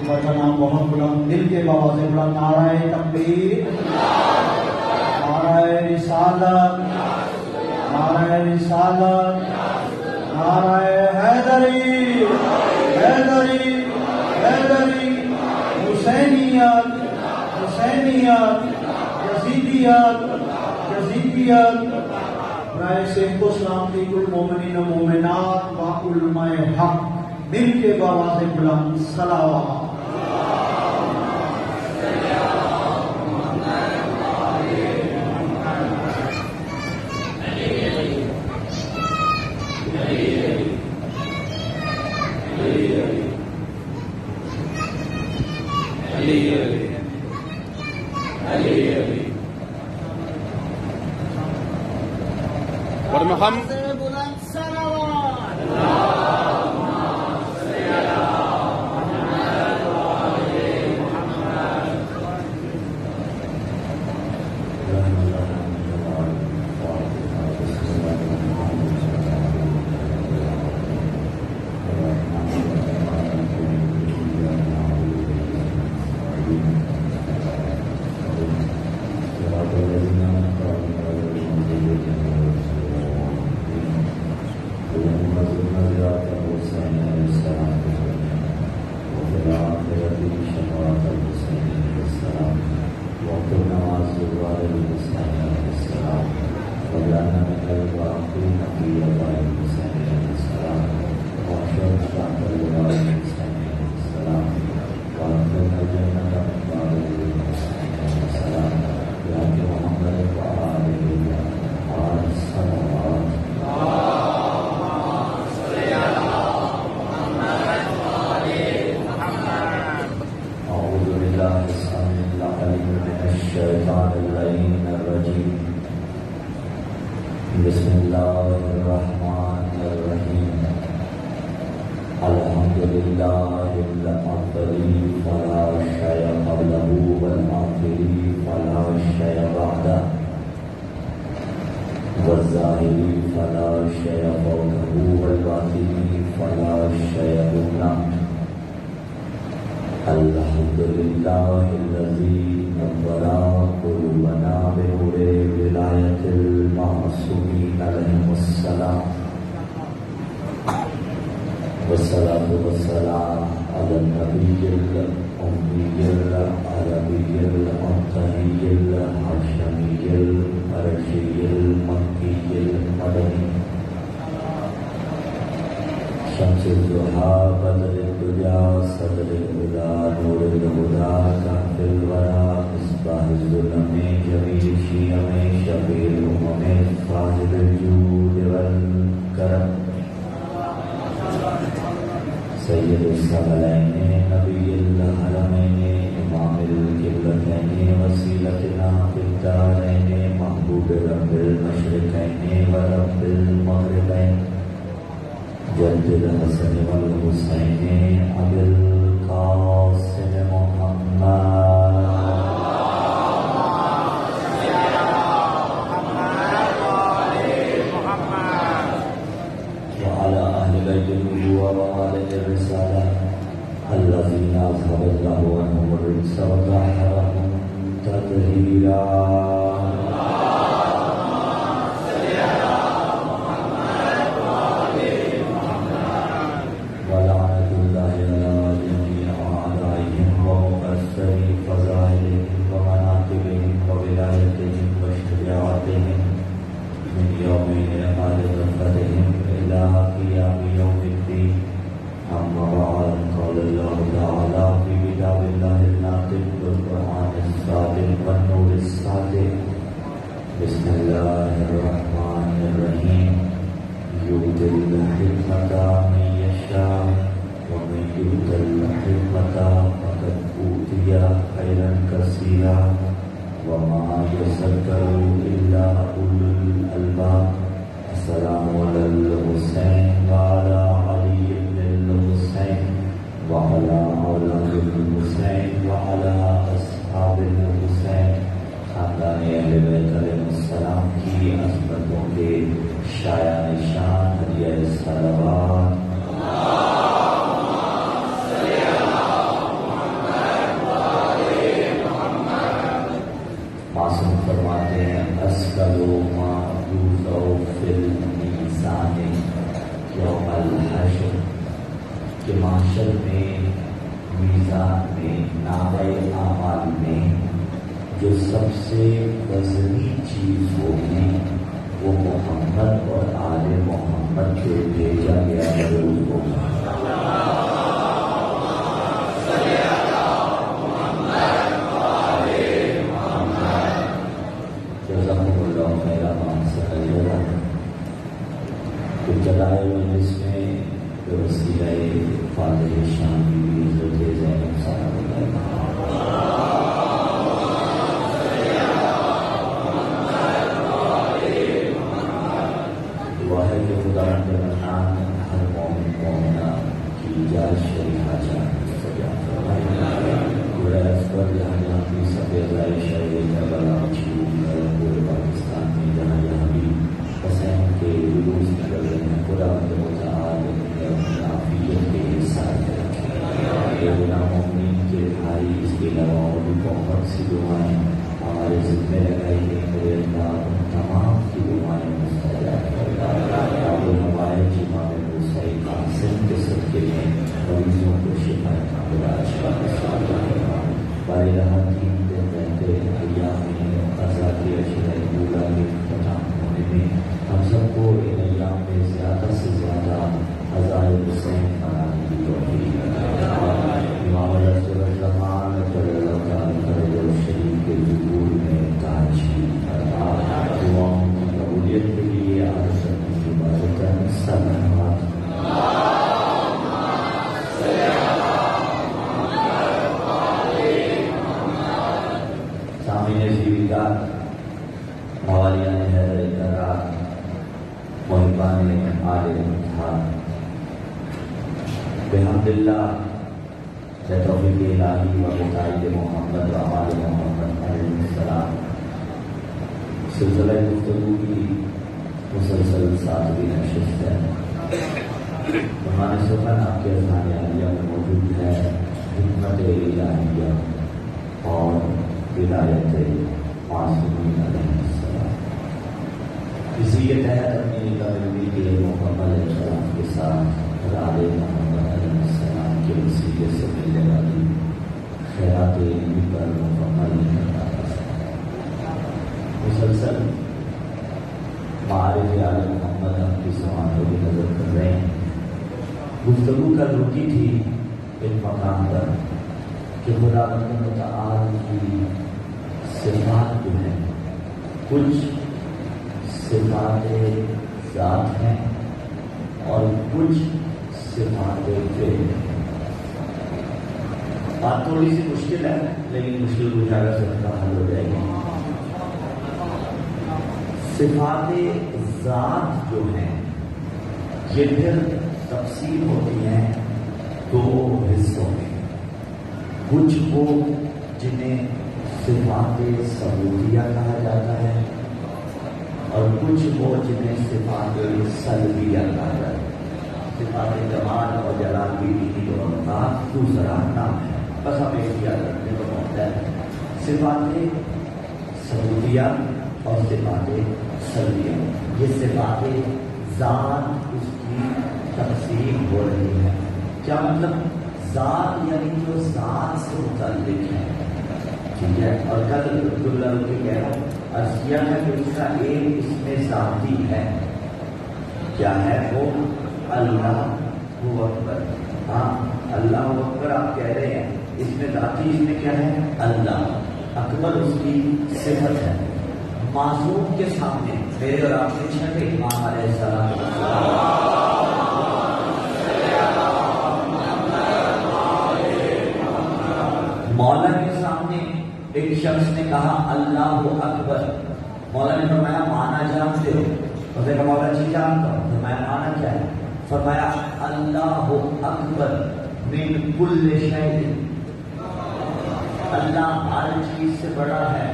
بچنا بہت بلند دل کے باواز بلند نعرہ تکبیر، نعرہ رسالت، نعرہ رسالت، نعرہ حیدری، حیدری، حیدری، حسینیت، حسینیت، یزیدیت، یزیدیت، برائے سیخ و سلامتی کل مومنین و مومنات و علماء حق دل کے باواز بلند صلوات۔ محمد بسم اللہ الرحمن الرحیم الحمد للہ الأفضل فلا شيء قبله والآخر فلا شيء بعده والظاهر فلا شيء فوقه والباطن فلا شيء دونه الحمد لله الذي نور قلوبنا بنور ولایة المعصومين عليهم السلام والصلاة والسلام على النبي الأمي العربي المنتهي الهاشمي القرشي المكي المدني شمس الضحى بدر الدجى صدر الهدى نور الهدى كهف الورى مصباح الظلم جميل الشيم شفيع الأمم صاحب الجود والكرم سید الثقلین نبی الحرمین امام القبلتین وسیلتنا فی الدارین محبوب رب المشرقین و رب المغربین جد الحسن والحسین ابی القاسم محمد وعلى أهل بيت النبوة ووالد الرسالة الذين أذهب الله عنهم الرجس وطهرهم تطهيرا ولعنة الله على جميع أعدائهم ومقصر فضائلهم ومناقبهم وولايتهم وشجاعتهم من يوم إعمال رفعتهم إلى قيام يوم الدين أما بعد قال الله تعالى في كتاب الله الناطق بالقرآن الصادق والنور الصادق بسم الله الرحمن الرحيم يؤتي الحكمة من يشاء ومن يؤت الحكمة فقد أوتي خيرا كثيرا وما يذكر إلا أولو الألباب السلام على الحسين وعلى علي بن الحسين وعلى أولاد الحسين وعلى أصحاب الحسين خاندان اہل بیت علیہ السلام کی عظمتوں کے شایع نشان ہدیہ صلوات کہ معاشر میں میزان میں نامۂ اعمال میں جو سب سے وزنی چیز ہوگی وہ محمد اور آل محمد کو بھیجا گیا ضرور ہوگا. ابتدائے مجلس میں وسیلہ فاتح شان کی حضرت زینب صاحب دعا ہے کہ خدا کے رحمان ہر مومن مومنہ کی جائز شریف حاجات سجا فرمائے. گریز پر جہاں جہاں بھی سفید شہر کربلا پورے پاکستان میں جہاں جہاں بھی حسین کے جلوس نکل رہے ہیں خدا عافیت کے ساتھ مومنین کے بھائی اس کے علاوہ اور بھی بہت سی دعائیں ہمارے ذمے لگائی گئی میرے اللہ تمام کی دعائیں مستجاب ہمارے جمع میں موسیٰ قاسم کے صدقے میں مریضوں کو شفا بارے رہا 3 دن رہتے ایام میں قضا کے اشرۂ اولیٰ کے اختتام ہونے میں ہم سب کو ان ایام میں زیادہ سے زیادہ ہزار حسین منانے کی توفیق امام رسول الزمان صلی اللہ علیہ وسلم شریف کے ظہور میں تاجیل دعاؤں کی قبولیت کے لیے آپ سب کی عبادت سلامات. سامعین زیویدار موالیان حیدر ادارات محبان آل انتحار بحمد اللہ توفیق الہی و بتائید محمد و آل محمد علیہ السلام سلسلہ گفتگو کی مسلسل ساتویں نشست ہے. قرآن سخن آپ کے اذہان عالیہ میں موجود ہے حکمت الہیہ اور ولایت معصومین علیہ السلام. اسی کے تحت اپنی تبلیغ کے مکمل احترام کے ساتھ آل محمد علیہ السلام کے وسیلے سے ملنے والی خیرات علمی پر مکمل مسلسل معارف آل محمد ہم کی سماعتوں کی نظر کر رہے ہیں. گفتگو کر رکی تھی ایک مقام پر کہ خدا متعال کی صفات جو ہیں کچھ صفات ذات ہیں اور کچھ صفات فعل. بات تھوڑی سی مشکل ہے لیکن مشکل گزارا سب کا حل ہو جائے گی. صفات ذات جو ہیں یہ پھر تقسیم ہوتی ہیں 2 حصوں میں. کچھ وہ جنہیں صفات ثبوتیہ کہا جاتا ہے اور کچھ وہ جنہیں صفات سلبیہ کہا جاتا ہے. صفات جمال اور جلال بھی دینی اور بات دوسرا نام ہے بس ہم ایک یاد رکھنے کو ہوتا ہے. صفات ثبوتیہ اور صفات سلبیہ یہ صفات ذات اس کی تقسیم ہو رہی ہے. کیا مطلب؟ ذات یعنی جو ذات سے متعلق ہے. ٹھیک ہے. اور کل عبداللہ رکی کہہ رہا ہوں عرض کیا ہے کہ اس کا ایک اس میں ذاتی ہے. کیا ہے وہ؟ اللہ اکبر. ہاں اللہ اکبر آپ کہہ رہے ہیں اس میں ذاتی اس میں کیا ہے؟ اللہ اکبر اس کی صفت ہے. معصوم کے سامنے میرے اور آپ کے چھٹے امام علیہ السلام مولا کے سامنے ایک شخص نے کہا اللہ اکبر. مولا نے فرمایا معنی جانتے ہو؟ اس نے کہا مولا جی جانتا ہوں. فرمایا معنی کیا ہے؟ فرمایا اللہ اکبر من کل شیء. اللہ ہر چیز سے بڑا ہے.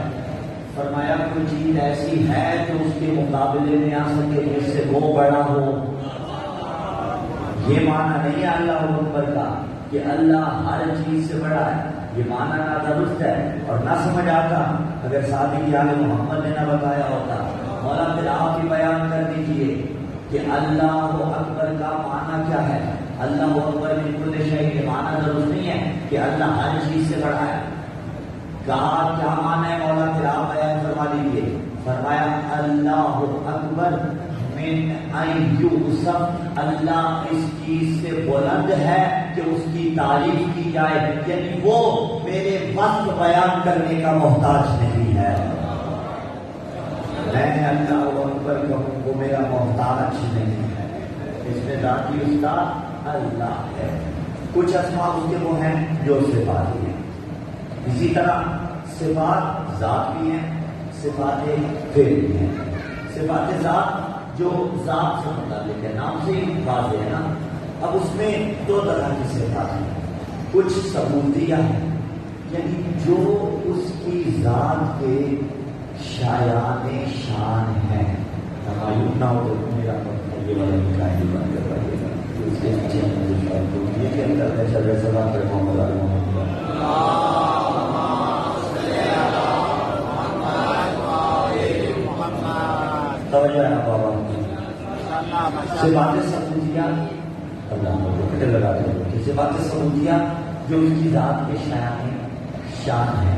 فرمایا کوئی چیز ایسی ہے جو اس کے مقابلے میں آ سکے جس سے وہ بڑا ہو؟ یہ معنی نہیں ہے اللہ اکبر کا کہ اللہ ہر چیز سے بڑا ہے. یہ معنی نہ درست ہے اور نہ سمجھ آتا اگر صادق آل محمد نے نہ بتایا ہوتا. مولا پھر آپ ہی بیان کر دیجئے کہ اللہ اکبر کا معنی کیا ہے. اللہ اکبر من کل شیء کے معنی درست نہیں ہے کہ اللہ ہر چیز سے بڑا ہے. کہا کیا معنی ہے مولا پھر آپ بیان فرما دیجیے. فرمایا اللہ اکبر من ان یوصف، اللہ اس چیز سے بلند ہے کہ اس کی تعریف کی جائے، یعنی وہ میرے وصف بیان کرنے کا محتاج نہیں ہے. میں اللہ اکبر کہوں وہ میرا محتاج نہیں ہے. اس میں ذاتی استاد اللہ ہے. کچھ اسماء اس کے وہ ہیں جو صفات ہیں. اسی طرح صفات ذات بھی ہیں، صفات فعل بھی ہیں. صفات ذات جو ذات سے متعلق ہے، نام سے ہی واضح ہے نا. اب اس میں دو طرح کی صفات ہیں. کچھ ثبوتیہ ہیں، یعنی جو اس کی ذات کے شایان شان ہے. معلوم نہ ہو تو میرا یہ والا نکاح بند کر پائے گا. اس کے پیچھے یہ کہ اندر میں چل رہے سلام پر محمد علی محمد توجہ ہے بابا. صفات ثبوتیہ اللہ کو لگا دیں. صفات ثبوتیہ جو اس کی ذات کے شان ہے،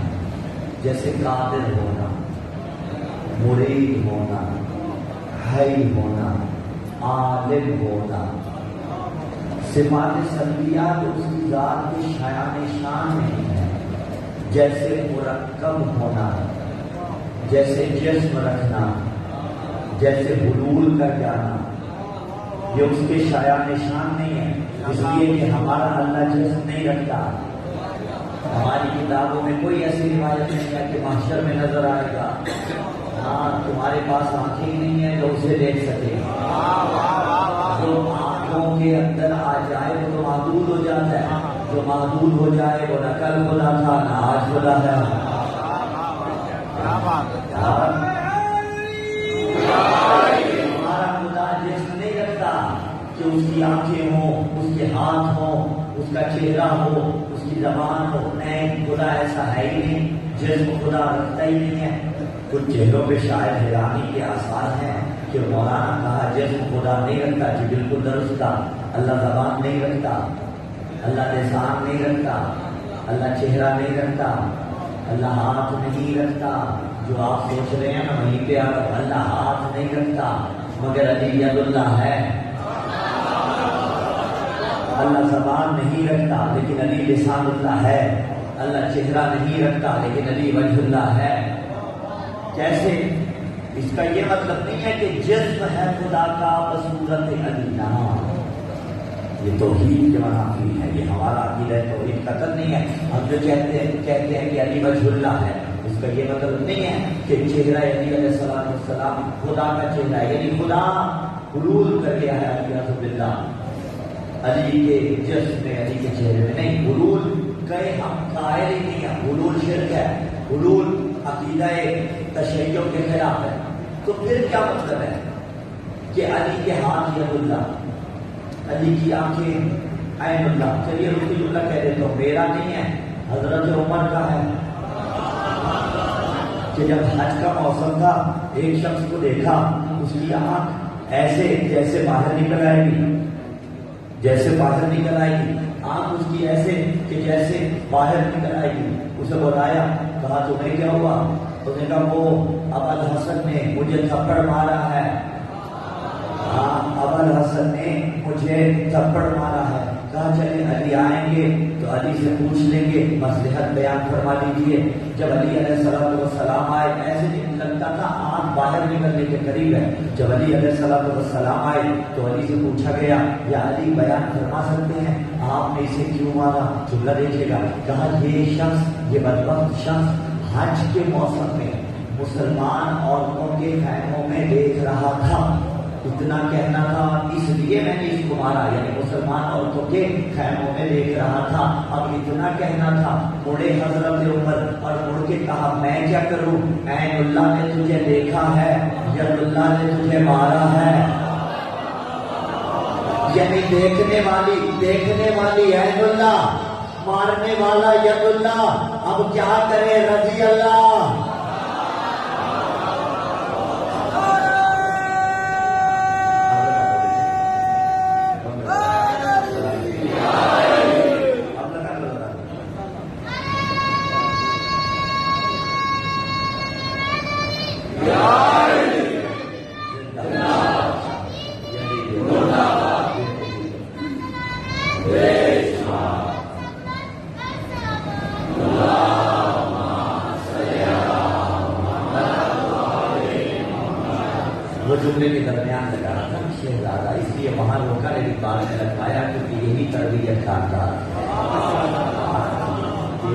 جیسے قادر ہونا، مرید ہونا، حی ہونا، عالم ہونا. صفات سلبیہ جو اس کی ذات کے شایان شان نہیں ہے، جیسے مرکب ہونا، جیسے جسم رکھنا، جیسے حلول کر جانا، یہ اس کے شایان شان نہیں ہے. اس لیے کہ ہمارا اللہ جسم نہیں رکھتا. ہماری کتابوں میں کوئی ایسی روایت نہیں ہے کہ محشر میں نظر آئے گا. ہاں تمہارے پاس آنکھیں ہی نہیں ہیں جو اسے دیکھ سکے. جو آنکھوں کے اندر آ جائے وہ تو محدود ہو جاتا ہے. جو محدود ہو جائے وہ نہ کل خدا تھا نہ آج خدا ہے. ہمارا خدا جسم نہیں رکھتا کہ اس کی آنکھیں ہوں، اس کے ہاتھ ہوں، اس کا چہرہ ہو، اس کی زبان ہو. نہیں، خدا ایسا ہے ہی نہیں. جسم خدا رکھتا ہی نہیں ہے. کچھ چہروں پہ شاید حیرانی کے آثار ہیں کہ مولانا کہا جسم خدا نہیں رکھتا. جی بالکل درست تھا. اللہ زبان نہیں رکھتا، اللہ لسان نہیں رکھتا، اللہ چہرہ نہیں رکھتا، اللہ ہاتھ نہیں رکھتا. جو آپ سوچ رہے ہیں نا وہیں پہ اللہ ہاتھ نہیں رکھتا، مگر علی ید اللہ ہے. اللہ زبان نہیں رکھتا لیکن علی لسان اللہ ہے. اللہ چہرہ نہیں رکھتا لیکن علی وجہ اللہ ہے. کیسے؟ اس کا یہ مطلب نہیں ہے کہ جسم ہے خدا کا بصورت علی. نہ، یہ توحید کے منافی ہے. یہ ہمارا عقیدہ توحید قتل نہیں ہے. ہم جو کہتے ہیں کہ علی وجہ اللہ ہے، اس کا یہ مطلب نہیں ہے کہ چہرہ علی علیہ السلام خدا کا چہرہ ہے، یعنی خدا حلول کر گیا ہے علی رضی اللہ علی کے جسم میں، علی کے چہرے میں. نہیں، حلول گئے ہم قائل ہی نہیں ہیں. حلول شرک ہے. حلول عقیدہ تشیع کے خلاف ہے. تو پھر کیا مطلب ہے کہ علی کے ہاتھ ید اللہ، علی کی آنکھیں عین اللہ. چلیے رسول اللہ کہہ دیتا ہوں، میرا نہیں ہے، حضرت عمر کا ہے. کہ جب حج کا موسم تھا ایک شخص کو دیکھا، اس کی آنکھ ایسے جیسے باہر نکل آئے گی، جیسے باہر نکل آئے گی. آنکھ اس کی ایسے کہ جیسے باہر نکل آئے گی. اسے بتایا، کہا تمہیں کیا ہوا؟ اس نے کہا وہ ابوالحسن نے مجھے تھپڑ مارا ہے. ہاں، ابوالحسن نے مجھے تھپڑ مارا ہے. کہا چلے علی آئیں گے تو علی سے پوچھ لیں گے، مصلحت بیان فرما دیجیے. جب علی علیہ السلام آئے، ایسے لگتا تھا آنکھ باہر نکلنے کے قریب ہے. جب علی علیہ السلام آئے تو علی سے پوچھا گیا، یا علی بیان فرما سکتے ہیں آپ نے اسے کیوں مارا؟ جملہ دیکھیے گا. کہا یہ شخص، یہ بدبخت شخص حج کے موسم میں مسلمان عورتوں کے خیموں میں دیکھ رہا تھا. اتنا کہنا تھا اس لیے میں نے اس کو مارا، یعنی مسلمان عورتوں کے خیموں میں دیکھ رہا تھا. اب اتنا کہنا تھا. مڑے حضرت عمر اور مڑ کے کہا میں کیا کروں؟ عین اللہ نے تجھے دیکھا ہے، ید اللہ نے تجھے مارا ہے. یعنی دیکھنے والی عین اللہ، مارنے والا ید اللہ. اب کیا کرے رضی اللہ. حجرے کے درمیان لگا رہا تھا شہزادہ، اس لیے وہاں روکا لیکن بعد میں لگوایا کیونکہ یہی تربیت کا انداز ہے،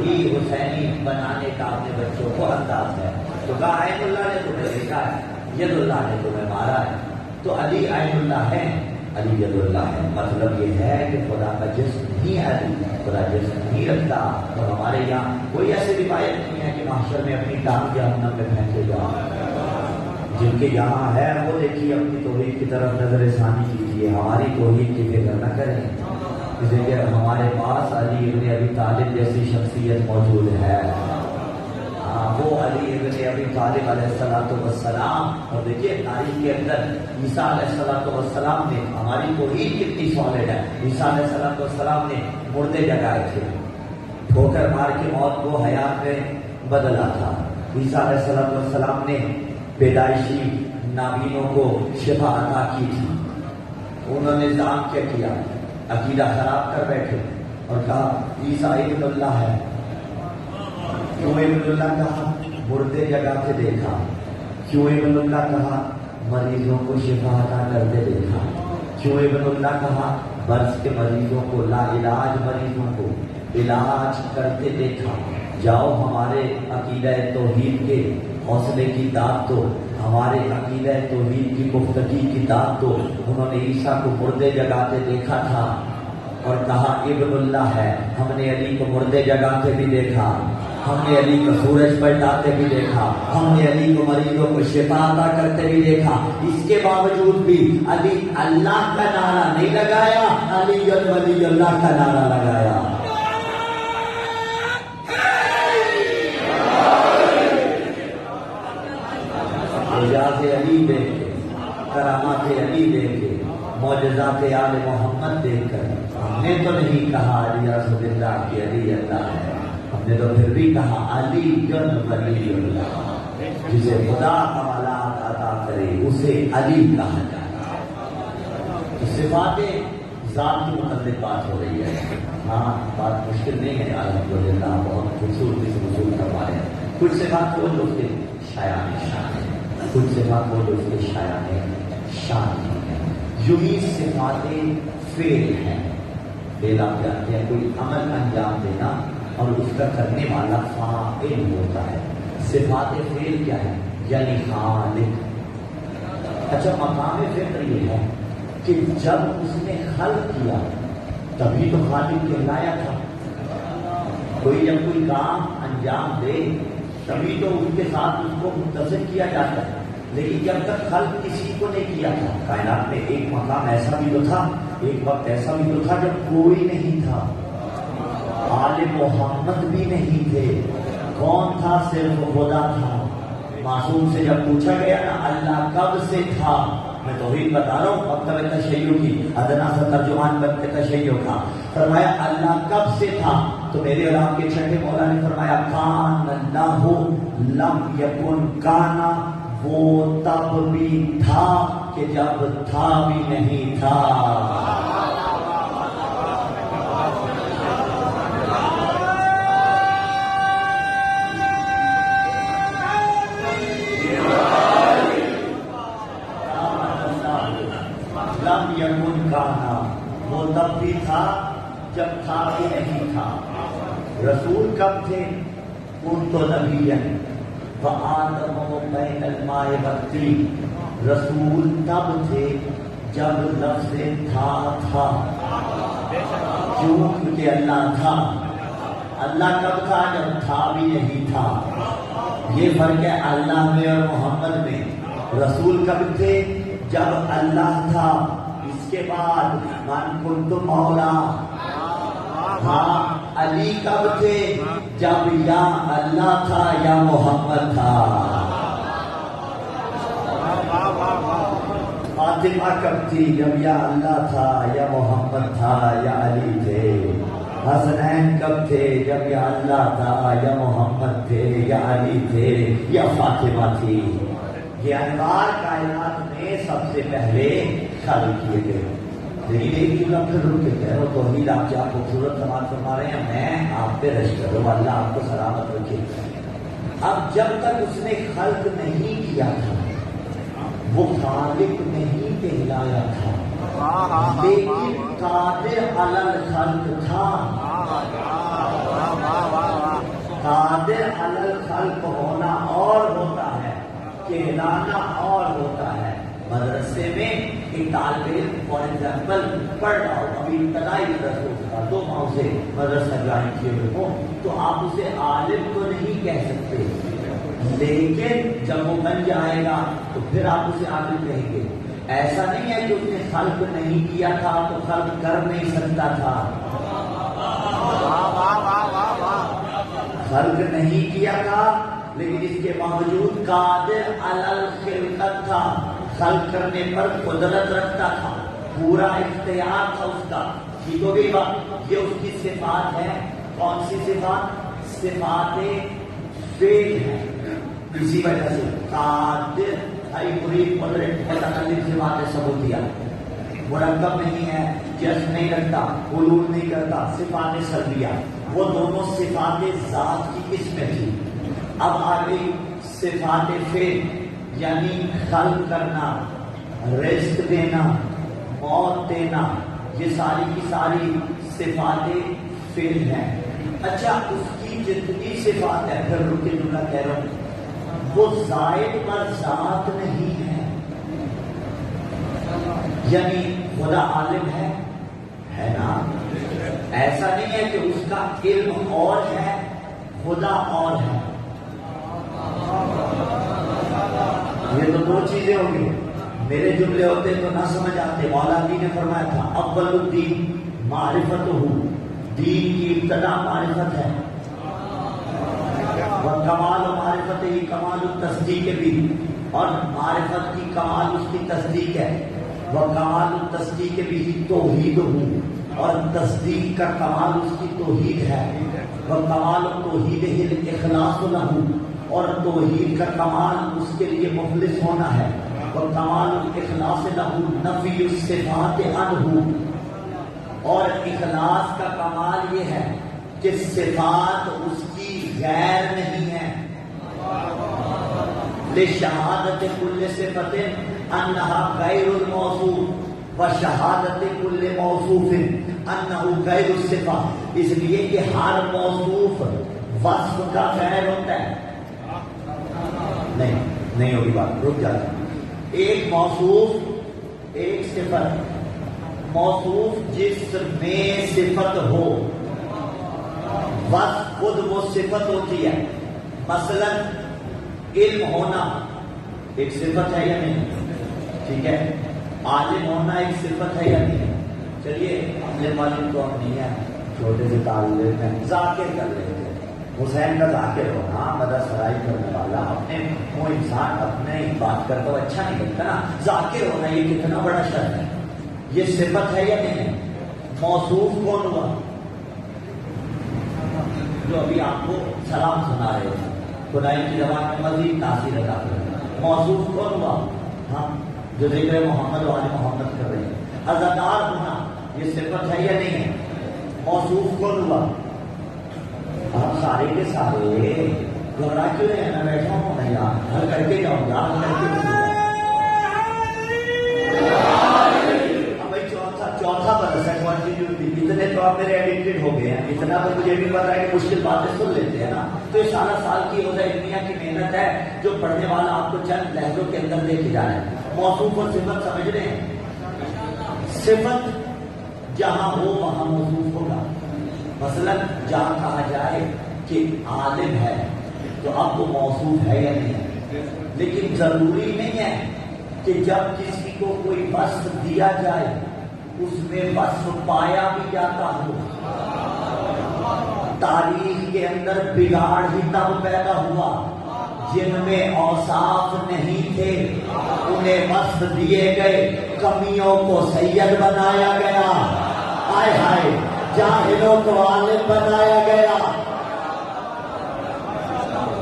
یہی حسینی بنانے کا اپنے بچوں کو انداز ہے۔ تو کہا عین اللہ نے تمہیں دیکھا ہے، ید اللہ نے تمہیں مارا ہے، تو علی عین اللہ ہے، علی ید اللہ ہے۔ مطلب یہ ہے کہ خدا کا جسم نہیں علی، خدا جسم نہیں رکھتا۔ اور ہمارے یہاں کوئی ایسی روایت نہیں ہے کہ محشر میں اپنی ٹانگ جہنم میں پھینکے جاؤ۔ جن کے یہاں ہے وہ دیکھیے اپنی توحید کی طرف نظر ثانی کیجیے، ہماری توحید کی فکر نہ کریں۔ اس لیے کہ ہمارے پاس علی ابن ابی طالب جیسی شخصیت موجود ہے، وہ علی ابن ابی طالب علیہ السلام۔ اور دیکھیے تاریخ کے اندر عیسیٰ علیہ السلام نے، ہماری توحید کتنی سالڈ ہے، عیسیٰ علیہ السلام نے مردے جگائے تھے، ٹھوکر مار کے موت کو حیات میں بدلا تھا۔ عیسیٰ علیہ السلام نے پیدائشی نابینوں کو شفا عطا کی تھی۔ انہوں نے ظلم کیا کیا، عقیدہ خراب کر بیٹھے اور کہا عیسیٰ ابن اللہ ہے۔ کیوں ابن اللہ کہا؟ مردے جگہ کے دیکھا۔ کیوں ابن اللہ کہا؟ مریضوں کو شفا عطا کرتے دیکھا۔ کیوں ابن اللہ کہا؟ برس کے مریضوں کو، لا علاج مریضوں کو علاج کرتے دیکھا۔ جاؤ ہمارے عقیدہ توحید کے حوصلے کی داد تو، ہمارے عقیدہ توحید کی پختگی کی داد تو۔ انہوں نے عیسیٰ کو مردے جگاتے دیکھا تھا اور کہا ابن اللہ ہے۔ ہم نے علی کو مردے جگاتے بھی دیکھا، ہم نے علی کو سورج پلٹاتے بھی دیکھا، ہم نے علی کو مریضوں کو شفا عطا کرتے بھی دیکھا۔ اس کے باوجود بھی علی اللہ کا نعرہ نہیں لگایا، علی ولی اللہ کا نعرہ لگایا۔ اعجاز علی دیکھ کے، کرامات علی دیکھ کے، معجزات آل محمد دیکھ کر ہم نے تو نہیں کہا علی رسول اللہ کی علی اللہ ہے، ہم نے تو پھر بھی کہا علی ولی اللہ۔ جسے خدا کمالات عطا کرے اسے علی کہا جاتا ہے۔ صفات ذات کی متعلق بات ہو رہی ہے، ہاں بات مشکل نہیں ہے، الحمدللہ بہت خوبصورتی سے وصول کروا رہے ہیں۔ کچھ صفات وہ جو اس کے شایان شان ہے، کچھ صفات وہ جو اس کے شایان شان ہے۔ یوں ہی صفات فعل ہیں، فعل آپ جانتے ہیں کوئی عمل انجام دینا اور اس کا کرنے والا فاعل ہوتا ہے۔ صفات فعل کیا ہے؟ یعنی خالق۔ اچھا مقام فکر یہ ہے کہ جب اس نے خلق کیا تبھی تو خالق کہلایا تھا۔ کوئی جب کوئی کام انجام دے تبھی تو ان کے ساتھ اس کو متصل کیا جاتا ہے، لیکن جب تک خلق کسی کو نہیں کیا تھا۔ کائنات میں ایک مقام ایسا بھی تو تھا، ایک وقت ایسا بھی تو تھا جب کوئی نہیں تھا، آل محمد بھی نہیں تھے، کون تھا؟ صرف خدا تھا۔ معصوم سے جب پوچھا گیا نا اللہ کب سے تھا، میں توحید بتا رہا ہوں، مکتب تشیع کی ادنا سا ترجمان مکتب تشیع کا، فرمایا اللہ کب سے تھا؟ تو میرے اور آپ کے چھٹے مولا نے فرمایا کان اللہ لم یکن کانا، وہ تب بھی تھا کہ جب تھا بھی نہیں تھا۔ لم یکن کانا، وہ تب بھی تھا جب تھا بھی نہیں تھا۔ رسول کب تھے؟ ان تو نبی وآدم بین الماء والطین، رسول تب تھے جب لفظ تھا۔ کیوں؟ کیونکہ اللہ تھا۔ اللہ کب تھا؟ جب تھا بھی نہیں تھا۔ یہ فرق ہے اللہ میں اور محمد میں۔ رسول کب تھے؟ جب اللہ تھا۔ اس کے بعد من کنت مولا، ہاں علی کب تھے؟ جب یا اللہ تھا یا محمد تھا۔ فاطمہ کب تھی؟ جب یا اللہ تھا یا محمد تھا یا علی تھے۔ حسنین کب تھے؟ جب یا اللہ تھا یا محمد تھے یا علی تھے یا فاطمہ تھی۔ یہ انوار کائنات میں سب سے پہلے شامل کیے گئے۔ لیکن ایک جگہ پھر رک کے کہہ رہا ہوں توحید آپ کیا خوبصورت سماعت فرما رہے ہیں، میں آپ پہ رشک کر رہا ہوں، اللہ آپ کو سلامت رکھے۔ اب جب تک اس نے خلق نہیں کیا تھا وہ خالق نہیں کہلایا تھا، لیکن قادر علی الخلق تھا۔ قادر علی الخلق ہونا اور ہوتا ہے، کہلانا اور ہوتا ہے۔ مدرسے میں ایک طالب علم فار ایگزامپل پڑھ رہا ہو، ابھی ابتدائی مدرسہ کا 2 ماہ سے مدرسہ جوائن کیے ہوئے ہو، تو آپ اسے عالم تو نہیں کہہ سکتے، لیکن جب وہ بن جائے گا تو پھر آپ اسے عالم کہیں گے۔ ایسا نہیں ہے کہ اس نے خلق نہیں کیا تھا تو خلق کر نہیں سکتا تھا، خلق نہیں کیا تھا لیکن اس کے باوجود قادر علی الخلقت تھا، خلق کرنے پر قدرت رکھتا تھا، پورا اختیار تھا اس کا۔ ٹھیک ہو گئی بات؟ یہ اس کی صفات ہے۔ کون سی صفات؟ صفات فعل ہے۔ اسی وجہ سے قادر مرید قدرت متکلم صفات ثبوتیہ، مرکب نہیں ہے، جسم نہیں رکھتا، حلول نہیں کرتا، صفات سلبیہ، وہ دونوں صفات ذات کی قسمیں تھی۔ اب آگے صفات فعل، یعنی خلق کرنا، رزق دینا، موت دینا، یہ ساری کی ساری صفات فعل ہیں۔ اچھا، اس کی جتنی صفات ہے، پھر رک کے جملہ کہہ رہا ہوں، وہ زائد پر ذات نہیں ہے۔ یعنی خدا عالم ہے نا، ایسا نہیں ہے کہ اس کا علم اور ہے، خدا اور ہے۔ یہ تو 2 چیزیں ہوں گی، میرے جملے ہوتے تو نہ سمجھ آتے۔ مولا علی نے فرمایا تھا اول الدین معرفت ہو، دین کی ابتدا معرفت ہے، وہ کمال و معرفت ہی کمال التصدیق بھی، اور معرفت کی کمال اس کی تصدیق ہے، وہ کمال التصدیق بھی توحید ہوں، اور تصدیق کا کمال اس کی توحید ہے، وہ کمال توحید ہی اخلاص لہو، اور توحید کا کمال اس کے لیے مخلص ہونا ہے، وہ کمال اخلاص لہو نفی الصفات عنہ، اور اخلاص کا کمال یہ ہے کہ صفات اس کی غیر نہیں ہے۔ لشہادت کل صفت انہا غیر الموصوف و شہادت کل موصوف انہا غیر الصفہ، اس لیے کہ ہر موصوف وصف کا غیر ہوتا ہے۔ نہیں ہوگی بات، رک جاتا۔ ایک موصوف، ایک صفت، موصوف جس میں صفت ہو، وصف خود وہ صفت ہوتی ہے۔ مثلا علم ہونا ایک صفت ہے یا نہیں؟ ٹھیک ہے، عالم ہونا ایک صفت ہے یا نہیں؟ چلیے عالم والم تو ہم نہیں ہے، چھوٹے سے طالب میں ذاکر کر لیتے ہیں، حسین کا ذاکر ہونا، مدرسہ سرائی کرنے والا، اپنے وہ انسان اپنے بات کرتا ہو اچھا نہیں لگتا نا، ذاکر ہونا یہ کتنا بڑا شرط ہے، یہ صفت ہے یا نہیں ہے؟ موصوف کون ہوا؟ جو ابھی آپ کو سلام سنا رہے تھے، خدائی کی زبان میں مزید تاثیر ادا کر رہے ہیں، موصوف کون ہوا؟ ہاں، جو ذکر محمد و آل محمد کر رہے ہیں۔ عزادار ہونا یہ صفت ہے یا نہیں ہے؟ موصوف کون ہوا؟ آپ سارے کے سارے گھبرا کیوں رہے ہیں؟ میں بیٹھا ہوں نا یار، حل کر کے جاؤں گا، حل کر کے چوتھا برس ہے کنٹینیوٹی، اتنے تو آپ میرے ایڈکٹڈ ہو گئے ہیں، اتنا تو مجھے بھی پتا ہے کہ مشکل باتیں سن لیتے ہیں نا، تو یہ سارا سال کی روزہ علمیہ کی محنت ہے جو پڑھنے والا آپ کو چند لہجوں کے اندر لے کے جا رہا ہے۔ موصوف اور صفت سمجھ رہے ہیں؟ صفت جہاں ہو وہاں موصوف ہوگا۔ مثلا جہاں کہا جائے کہ عالم ہے تو اب وہ موصوف ہے یا نہیں ہے، لیکن ضروری نہیں ہے کہ جب کسی کو کوئی وصف دیا جائے اس میں وصف پایا بھی جاتا ہو۔ تاریخ کے اندر بگاڑ ہی تب پیدا ہوا جن میں اوصاف نہیں تھے، انہیں وصف دیے گئے، کمیوں کو سید بنایا گیا، ہائے ہائے جاہلوں کو عالم بنایا گیا۔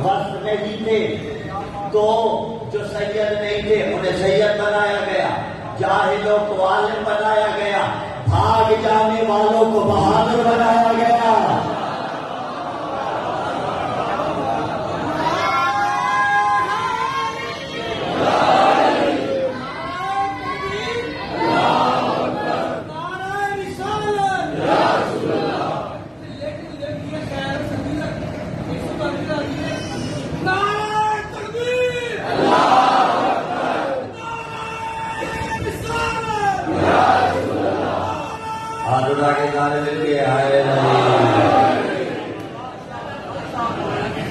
وصف نہیں تھے تو جو سید نہیں تھے انہیں سید بنایا گیا، جاہلوں کو عالم بنایا گیا، بھاگ جانے والوں کو بہادر بنایا گیا۔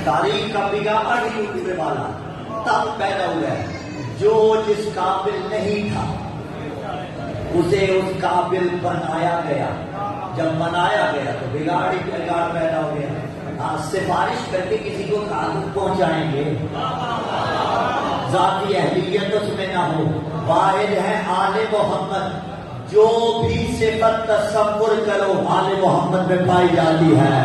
تاریخ کا بگاڑ ہی اٹھنے والا تب پیدا ہوا ہے. جو جس قابل نہیں تھا اسے اس قابل بنایا گیا. جب بنایا گیا تو بگاڑ ہی بگاڑ پیدا ہو گیا. سفارش کر کے کسی کو تعلق پہنچائیں گے، ذاتی اہلیت اس میں نہ ہو. واحد ہے آل محمد. جو بھی صفت تصور کرو آل محمد میں پائی جاتی ہے.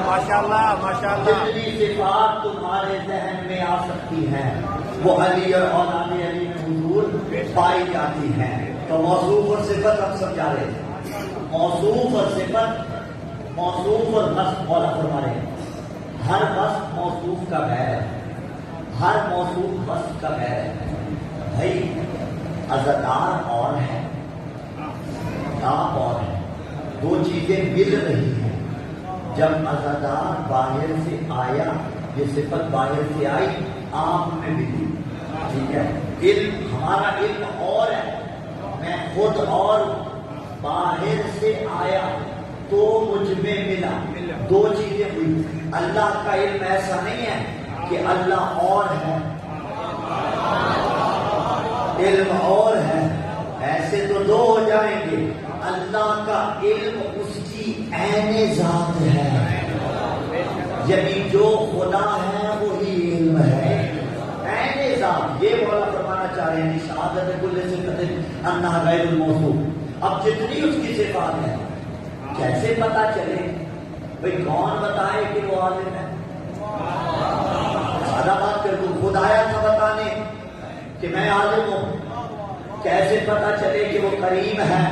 ماشاءاللہ ماشاءاللہ. جتنی صفات تمہارے ذہن میں آ سکتی ہیں وہ علی اور اولاد علی میں حضور پائی جاتی ہیں. تو موصوف اور صفت ہم سمجھا رہے تھے. موصوف اور صفت، موصوف اور وصف مولا فرما رہے ہیں. ہر وصف موصوف کا غیر ہے، ہر موصوف وصف کا غیر ہے. بھائی عزادار اور ہے، آپ اور ہے، دو چیزیں مل رہی ہیں. جب عزادار باہر سے آیا، یہ صفت باہر سے آئی، آپ میں ملی. ٹھیک ہے، علم ہمارا علم اور ہے، میں خود اور باہر سے آیا تو مجھ میں ملا. دو چیزیں ہوئی. اللہ کا علم ایسا نہیں ہے کہ اللہ اور ہے، علم اور ہے، ایسے تو دو ہو جائیں گے. اللہ کا علم اس کی عین ذات ہے، یعنی جو خدا ہے وہی علم ہے. عین ذات یہ مولا فرمانا چاہ رہے ہیں شہادت کل صفت انہا غیر الموصوف. اب جتنی اس کی صفات ہے کیسے پتا چلے؟ بھئی کون بتائے کہ وہ عالم ہے؟ سادہ بات کر دوں، خود آیا تھا بتانے کہ میں عالم ہوں. کیسے پتا چلے کہ وہ کریم ہے؟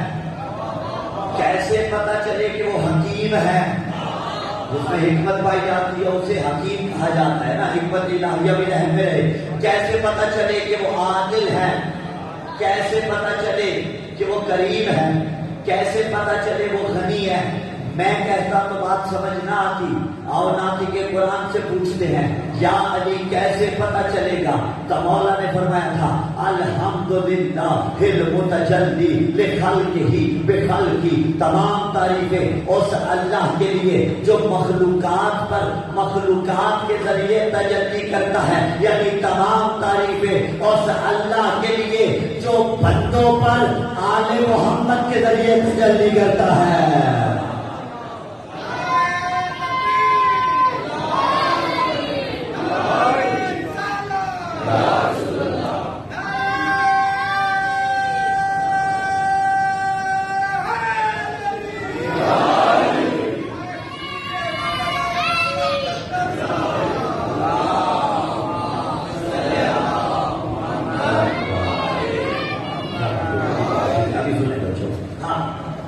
کیسے پتا چلے کہ وہ حکیم ہے؟ اس میں حکمت پائی جاتی ہے، اسے حکیم کہا جاتا ہے نا. حکمت الہیہ بھی رحم میں رہے. کیسے پتا چلے کہ وہ عادل ہے؟ کیسے پتا چلے کہ وہ کریم ہے؟ کیسے پتا چلے وہ غنی ہے؟ میں کہتا تو بات سمجھ نہ آتی. اور ناطق کے قرآن سے پوچھتے ہیں یا علی کیسے پتا چلے گا؟ تو مولا نے فرمایا تھا الحمدللہ المتجلی لخلقہ بخلقہ. تمام تعریفیں اس اللہ کے لیے جو مخلوقات پر مخلوقات کے ذریعے تجلی کرتا ہے. یعنی تمام تعریفیں اس اللہ کے لیے جو بندوں پر آل محمد کے ذریعے تجلی کرتا ہے.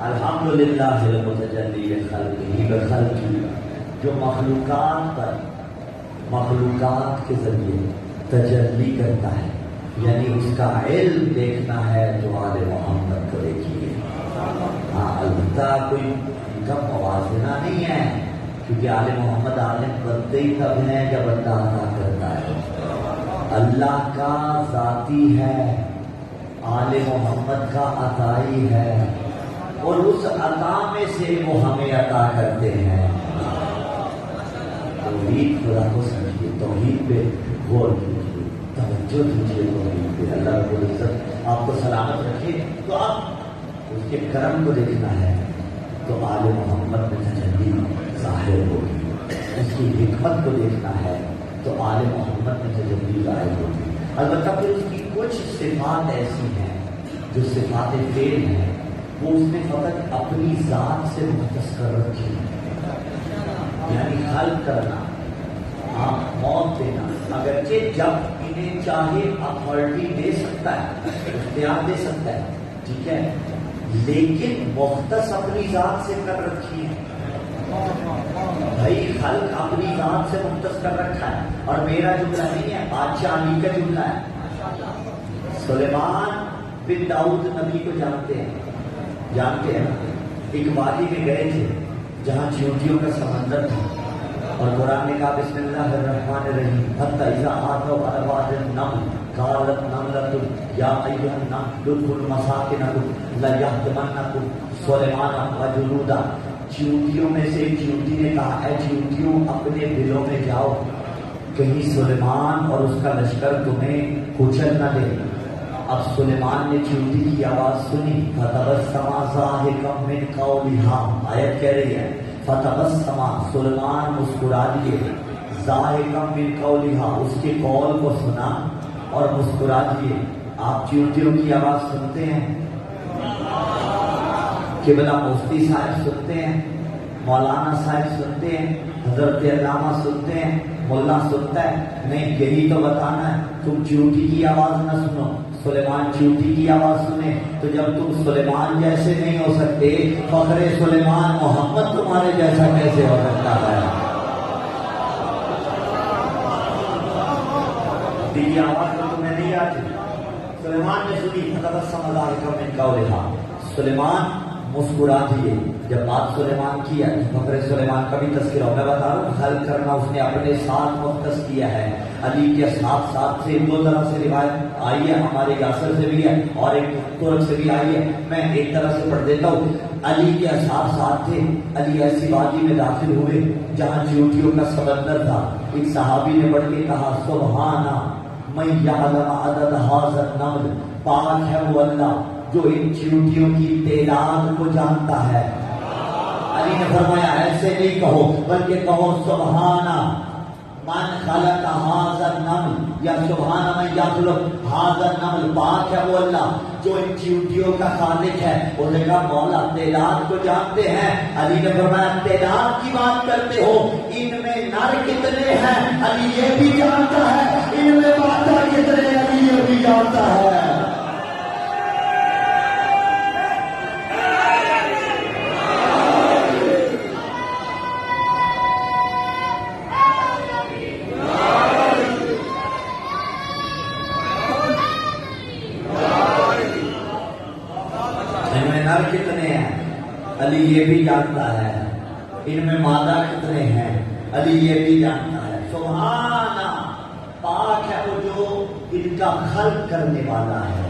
الحمدللہ المتجلی لخلقہ بخلقہ. جو مخلوقات پر مخلوقات کے ذریعے تجلی کرتا ہے، یعنی اس کا علم دیکھنا ہے تو آل محمد کو دیکھیے. ہاں البتہ کوئی ان کا موازنہ نہیں ہے، کیونکہ آل محمد عالم بنتے ہی تب ہیں جب اللہ عطا کرتا ہے. اللہ کا ذاتی ہے، آل محمد کا عطائی ہے، اور اس عطا میں سے وہ ہمیں عطا کرتے ہیں. توحید خدا کو سمجھیے، توحید پہ غور کیجیے، توجہ دیجیے توحید پہ. اللہ رب العزت آپ کو سلامت رکھے. تو اب اس کے کرم کو دیکھنا ہے تو آل محمد میں تجلی ظاہر ہوگی. اس کی حکمت کو دیکھنا ہے تو آل محمد میں تجلی ظاہر ہوگی. البتہ پھر اس کی کچھ صفات ایسی ہیں جو صفات فعل ہیں، وہ اس نے فقط اپنی ذات سے مختص کر رکھی ہے. یعنی خلق کرنا، ہاں موت دینا، اگرچہ جب انہیں چاہے اتھارٹی دے سکتا ہے، اختیار دے سکتا ہے، ٹھیک ہے، لیکن مختص اپنی ذات سے کر رکھی ہے. بھائی خلق اپنی ذات سے مختص کر رکھا ہے. اور میرا جملہ نہیں ہے، بادشاہ علی کا جملہ ہے. سلیمان بن داؤد نبی کو جانتے ہیں نا. ایک وادی میں گئے تھے جہاں چیونٹیوں کا سمندر تھا، اور قرآن نے کہا بسم اللہ الرحمن الرحیم حتی اذا آتوا علی واد النمل قالت نملۃ یا ایھا النمل ادخلوا مساکنکم لا یحطمنکم سلیمان وجنودہ. چیونٹیوں میں سے ایک چیونٹی نے کہا اے چیونٹیوں اپنے دلوں میں جاؤ، کہیں سلیمان اور اس کا لشکر تمہیں کچل نہ دے۔ اب سلیمان نے چیونٹی کی آواز سنی، فتبسم ضاحکا من قولها، آیت کہہ رہی ہے فتبسم، سلیمان مسکرا دیے، ضاحکا من قولها، اس کے قول کو سنا اور مسکرا دیے۔ آپ چیونٹیوں کی آواز سنتے ہیں؟ قبلہ مفتی صاحب سنتے ہیں، مولانا صاحب سنتے ہیں، حضرت علامہ سنتے ہیں، ملا سنتا ہے؟ نہیں، یہی تو بتانا ہے تم چیونٹی کی آواز نہ سنو، سلیمان چیونٹی کی آواز سنے۔ تو جب تم سلیمان جیسے نہیں ہو سکتے، فخر سلیمان محمد تمہارے جیسا کیسے ہو سکتا ہے؟ یہ آواز تو تمہیں نہیں آتی۔ سلیمان نے سنی، فتبسم ضاحکا من قولها، سلیمان مسکرا دیے۔ جب بات سلیمان کی ہے، فخر سلیمان کا بھی تذکرہ میں بتا رہا ہوں، حل کرنا اس نے اپنے ساتھ مختص کیا ہے۔ علی کے ساتھ سے دو طرح سے روایت آئی ہے، ہمارے یاسر سے بھی ہے اور ایک ترک سے بھی آئی ہے، میں ایک طرح سے پڑھ دیتا ہوں۔ علی کے ساتھ تھے، علی ایسی وادی میں داخل ہوئے جہاں چیونٹیوں کا سمندر تھا۔ ایک صحابی نے بڑھ کے کہا سبحانہ من یعلم عدد ھذا النمل، پاک ہے وہ اللہ جو ان چیونٹیوں کی تعداد کو جانتا ہے۔ علی نے فرمایا ایسے نہیں کہو بلکہ کہو سبحانہ من خلق ھذا النمل، یا سبحانہ من یخلق ھذا النمل، پاک ہے وہ اللہ جو ان چیونٹیوں کا خالق ہے۔ انہوں نے کہا مولا تعداد کو جانتے ہیں؟ علی نے فرمایا تعداد کی بات کرتے ہو، ان میں نر کتنے ہیں علی یہ بھی جانتا ہے، ان میں مادہ کتنے علی یہ بھی جانتا ہے۔ کتنے ہیں علی یہ بھی جانتا ہے، ان میں مادہ کتنے ہیں علی یہ بھی جانتا ہے۔ سبحانہ، پاک ہے وہ جو ان کا خلق کرنے والا ہے۔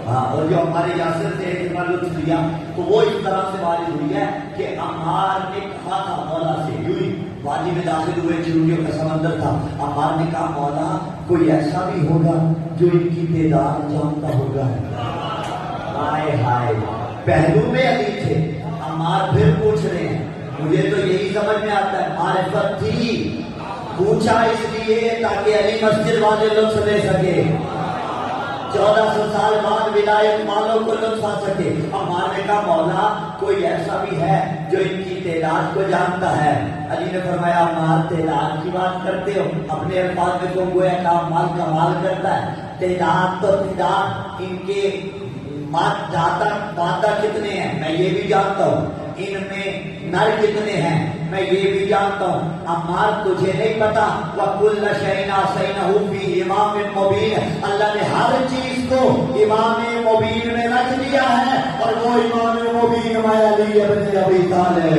ہاں، اور جو ہمارے یاسر سے لطف لیا تو وہ اس طرح سے وارد ہوئی ہے کہ عمار نے کہا تھا مولا سے، یوں ہی وادی میں داخل ہوئے، چیونٹیوں کا سمندر تھا، عمار نے کہا مولا کوئی ایسا بھی ہوگا جو ان کی تعداد جانتا ہوگا؟ ہائے ہائے، پہلو میں علی تھے، عمار پھر پوچھ رہے ہیں۔ مجھے تو یہی سمجھ میں آتا ہے معرفت تھی، پوچھا اس لیے تاکہ علی مسجد والے لطف لے سکے، 1400 سال بعد ولایت والوں کو لطف آ سکے۔ عمار نے کہا مولا کوئی ایسا بھی ہے جو ان کی تعداد کو جانتا ہے؟ علی نے فرمایا عمار تعداد کی بات کرتے ہو، اپنے الفاظ میں تو گویا کہ مال کمال کرتا ہے، تعداد تو تعداد، ان کے مادہ کتنے ہیں میں یہ بھی جانتا ہوں، ان میں نر کتنے ہیں میں یہ بھی جانتا ہوں۔ عمار تجھے نہیں پتا وَكُلَّ شَيْءٍ أَحْصَيْنَاهُ فِي إِمَامٍ مُبِينٍ، اللہ نے ہر چیز کو امام مبین میں رکھ دیا ہے، اور وہ امام مبین میں علی ابن ابی طالب۔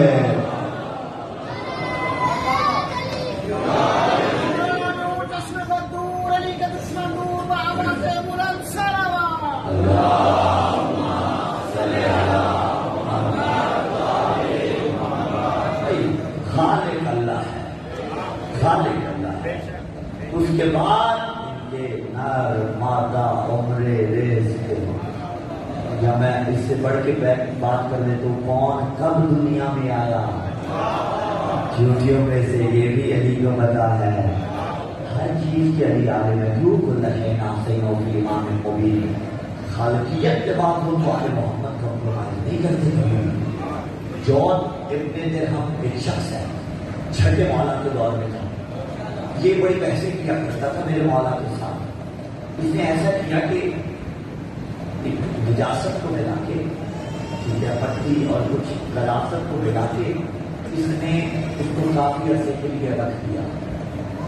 خالق اللہ ہے۔ اس کے بعد یہ نر مادہ عمر رزق، یا میں اس سے بڑھ کے بات کر دیں تو کون کب دنیا میں آیا، چیونٹیوں میں سے یہ بھی علی کو پتا ہے، ہر چیز کے علی عالم ہے۔ جو کل شیء احصیناہ فی امام مبین، خالقیت کے بعد وہ تو آل محمد کمپرومائز نہیں کرتے تھے۔ جون ابن درہم ایک شخص ہے، چھٹے مولا کے دور میں تھا، یہ بڑی بحثیں کیا کرتا تھا میرے مولا کے ساتھ۔ اس نے ایسا کیا کہ نجاست کو ملا کے، پتی اور کچھ غلاظت کو ملا کے اس نے اس کو کافی عرصے کے لیے رکھ دیا۔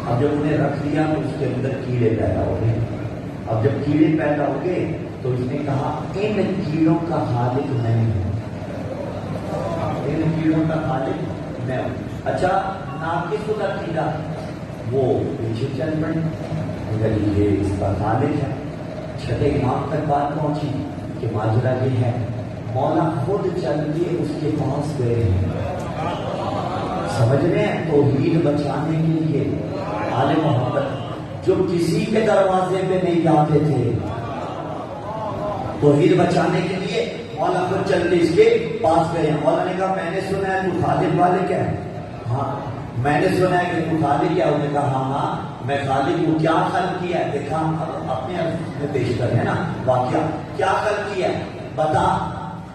اب جب انہیں رکھ دیا تو اس کے اندر کیڑے پیدا ہو گئے۔ اب جب کیڑے پیدا ہو گئے تو اس نے کہا ان کیڑوں کا خالق میں ہوں، ان کیڑوں کا خالق میں ہوں۔ اچھا ناقص کا کیڑا وہ پیچھے چل پڑے، یہ اس کا خالق ہے۔ چھٹے امام تک بات پہنچی کہ ماجرا یہ ہے، مولا خود چل کے اس کے پاس گئے ہیں، سمجھ رہے ہیں؟ توحید بچانے کے لیے آل محمد جو کسی کے دروازے پہ نہیں جاتے تھے، توحید بچانے کے لیے مولا کو چلتے اس کے پاس گئے. مولا نے کہا میں نے سنا ہے تو خالق والے کیا ہے؟ ہاں میں نے سنا ہے کہ تو خالق کیا؟ انہوں نے کہا ہاں ہاں میں خالق ہوں. کیا خلق کیا ہے؟ دیکھا اپنے میں پیش کر ہے نا واقعہ. کیا خلق کیا ہے بتا؟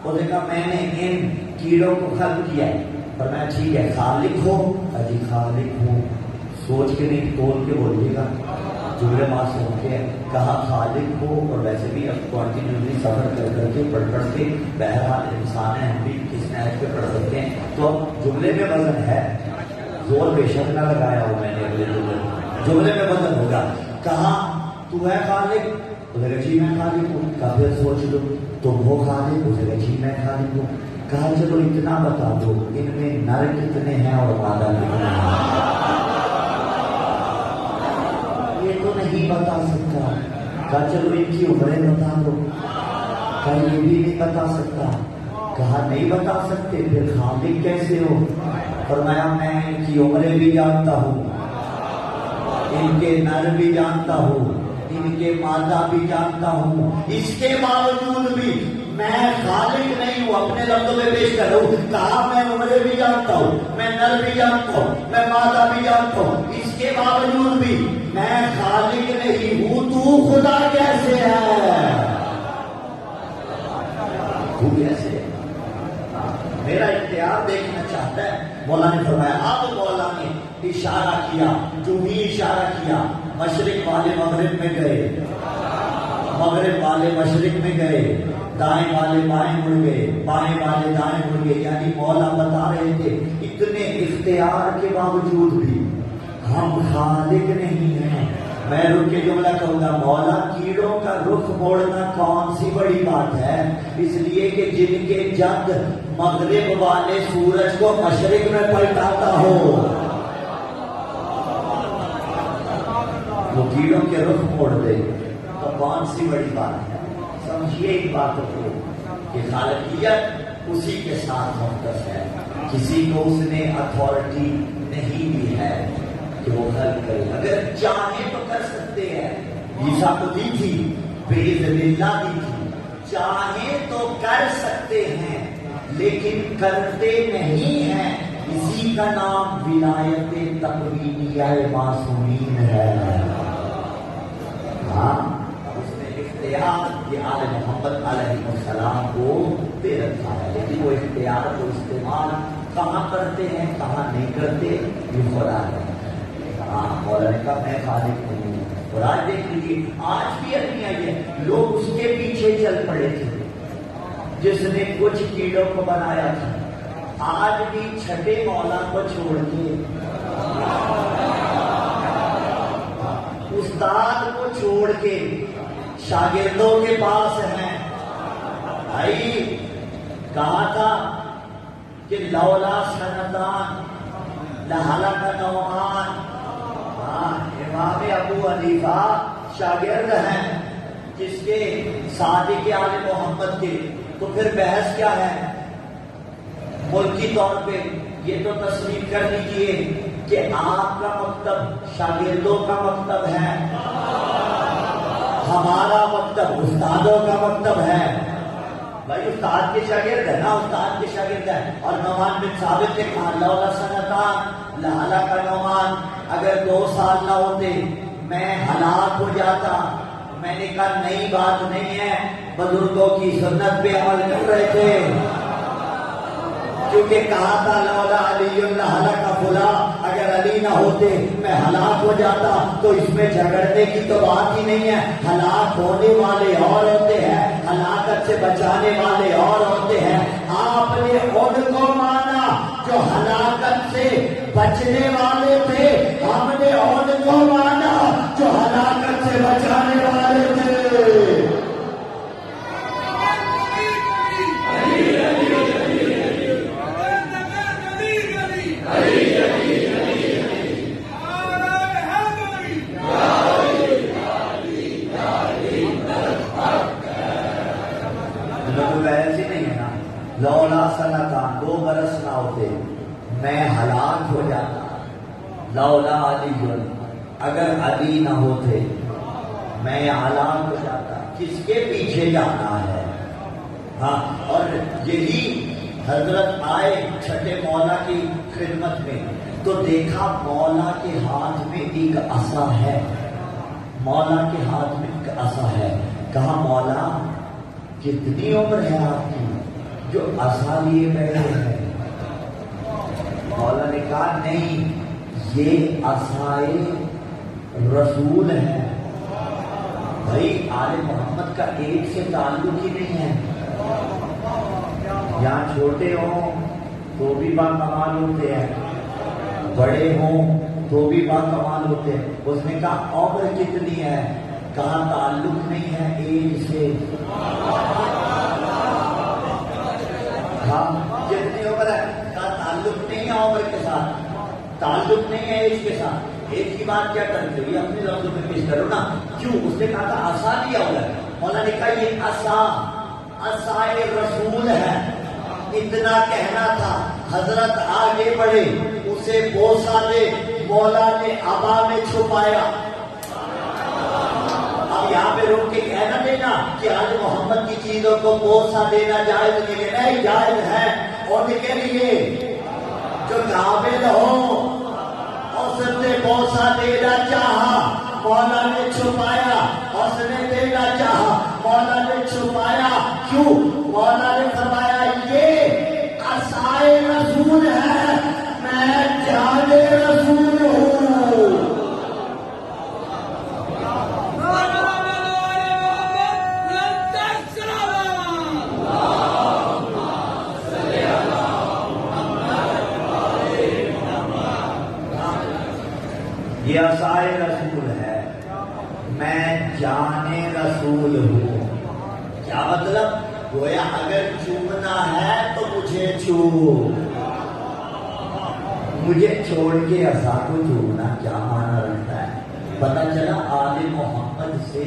وہ دیکھا میں نے ان کیڑوں کو خلق کیا ہے. پر میں ٹھیک ہے خالق ہو؟ اجی خالق ہوں. سوچ کے نہیں تول کے بولیے گا جملے معصوم ہوتے ہیں. کہا خالق ہو اور ویسے بھی اب کنٹینیوسلی سفر کر کے پڑھ کے بہرحال انسان ہے ہم بھی کس نہج پہ پڑھ سکتے ہیں. تو اب جملے میں وزن ہے، زور بے شک نہ لگایا ہو میں نے اگلے جملے میں وزن ہوگا. کہا تو ہے خالق؟ بولے گا جی میں خالق ہوں. کہا پھر سوچ لو تم ہو خالق؟ بولے گا جی میں خالق ہوں. کہا چلو اتنا بتا دو ان میں نر کتنے ہیں اور مادہ کتنے ہیں؟ یہ تو نہیں بتا سکتا. کہا چلو ان کی عمریں بتا دو. کہا یہ بھی نہیں بتا سکتا. کہا نہیں بتا سکتے پھر خالق کیسے ہو؟ فرمایا میں ان کی عمریں بھی جانتا ہوں، ان کے نر بھی جانتا ہوں، ان کے مادہ بھی جانتا ہوں. اس کے باوجود بھی میں خالق نہیں ہوں. اپنے لفظوں میں پیش کر رہا ہوں. کہا میں عمریں بھی جانتا ہوں، میں نر بھی جانتا ہوں، میں مادہ بھی جانتا ہوں. اس کے باوجود بھی میں خالق نہیں ہوں. تو خدا کیسے ہے؟ تو کیسے ہے؟ میرا اختیار دیکھنا چاہتا ہے. مولا نے فرمایا اب مولا نے اشارہ کیا. جو ہی اشارہ کیا مشرق والے مغرب میں گئے، مغرب والے مشرق میں گئے، دائیں والے بائیں مڑ گئے، بائیں والے دائیں مڑ گئے. یعنی مولا بتا رہے تھے اتنے اختیار کے باوجود بھی ہم خالق نہیں ہیں. میں رک کے جملہ کہوں گا مولا کیڑوں کا رخ موڑنا کون سی بڑی بات ہے؟ اس لیے کہ جن کے جد مغرب والے سورج کو مشرق میں پلٹاتا ہو وہ کیڑوں کے رخ موڑ دے تو کون سی بڑی بات ہے؟ سمجھیے ایک بات کو کہ خالقیت اسی کے ساتھ مختص ہے. کسی کو اس نے اتھارٹی نہیں دی ہے کہ وہ خلق کرے. اگر چاہے تو کر سکتے ہیں. عیسیٰ کو دی تھی، بِإِذْنِ اللَّهِ دی تھی. چاہے تو کر سکتے ہیں لیکن کرتے نہیں ہیں. اسی کا نام ولایت تقوینیہ معصومین ہے. ہاں اس نے اختیار یہ آل محمد علیہ السلام کو دے رکھا ہے، لیکن وہ اختیار کو استعمال کہاں کرتے ہیں کہاں نہیں کرتے یہ خدا ہے. ہاں مولا نے کہا میں خالق ہوں. اور آج دیکھ لیجیے آج بھی اپنی آئی ہے. لوگ اس کے پیچھے چل پڑے تھے جس نے کچھ کیڑوں کو بنایا تھا. آج بھی چھٹے مولا کو چھوڑ کے استاد کو چھوڑ کے شاگردوں کے پاس ہیں. بھائی کہا تھا کہ لولا سنتان لہلک نوعان. امام ابو حنیفہ شاگرد ہیں جس کے صادق آل محمد کے. تو پھر بحث کیا ہے؟ ملکی طور پہ یہ تو تسلیم کر لیجیے کہ آپ کا مکتب شاگردوں کا مکتب ہے، ہمارا مکتب استادوں کا مکتب ہے. بھائی استاد کے شاگرد ہے نا، استاد کے شاگرد ہے. اور نعمان بن ثابت نے کہا لولا سنتان لہلک نعمان. اگر 2 سال نہ ہوتے میں ہلاک ہو جاتا. میں نے کہا نئی بات نہیں ہے، بزرگوں کی سنت پہ عمل کر رہے تھے. کیونکہ کہا تھا لولا علی لہلک فلاں. اگر علی نہ ہوتے میں ہلاک ہو جاتا. تو اس میں جھگڑنے کی تو بات ہی نہیں ہے. ہلاک ہونے والے اور ہوتے ہیں، ہلاکت سے بچانے والے اور ہوتے ہیں. آپ نے ان کو مانا جو ہلاکت سے بچنے والے تھے، ہم نے ان کو مانا جو ہلاکت سے بچانے والے تھے. لولا سنتان 2 برس نہ ہوتے میں ہلاک ہلاک ہو جاتا. لولا علی، اگر علی نہ ہوتے میں ہلاک ہو جاتا. کس کے پیچھے جانا ہے؟ ہاں، اور یہی حضرت آئے چھٹے مولا کی خدمت میں تو دیکھا مولا کے ہاتھ میں ایک عصا ہے. مولا کے ہاتھ میں ایک عصا ہے. کہا مولا کتنی عمر ہے آپ کی جو عصا لیے بیٹھے ہیں؟ مولا نے کہا نہیں، یہ عصائے رسول ہے. بھائی آل محمد کا ایک سے تعلق ہی نہیں ہے. یہاں چھوٹے ہوں تو بھی باکمال ہوتے ہیں، بڑے ہوں تو بھی باکمال ہوتے ہیں. اس نے کہا عمر کتنی ہے؟ کہا تعلق نہیں ہے ایج سے. کہا کتنی عمر ہے؟ کہا تعلق نہیں ہے عمر کے ساتھ، تعلق نہیں ہے ایج کے ساتھ. ایج کی بات کیا کرتے ہو؟ یہ اپنے لفظوں میں پیش کرو نا. کیوں؟ اس نے کہا تھا عصا لیا ہوا ہے. مولا نے کہا یہ عصائے رسول ہے. اتنا کہنا تھا. حضرت آگے بڑھے، اسے بوسہ دے. مولا نے عبا میں چھپایا. اب یہاں پہ رک کے کہنا دینا کہ آج محمد کی چیزوں کو بوسہ دینا جائز نہیں، جائز ہے. اور کے لیے جو قابل ہو اس نے بوسہ دینا چاہا، مولا نے چھپایا. اس نے دینا چاہا، مولا نے چھپایا. کیوں؟ مولا نے فرمایا یہ عصائے رسول ہے، میں جان رسول ہوں. یہ عصائے رسول ہے، میں جانے رسول ہوں. کیا مطلب؟ گویا اگر چومنا ہے تو مجھے چوم، مجھے چھوڑ کے عصا کو چومنا کیا معنی رکھتا ہے؟ پتہ چلا آل محمد سے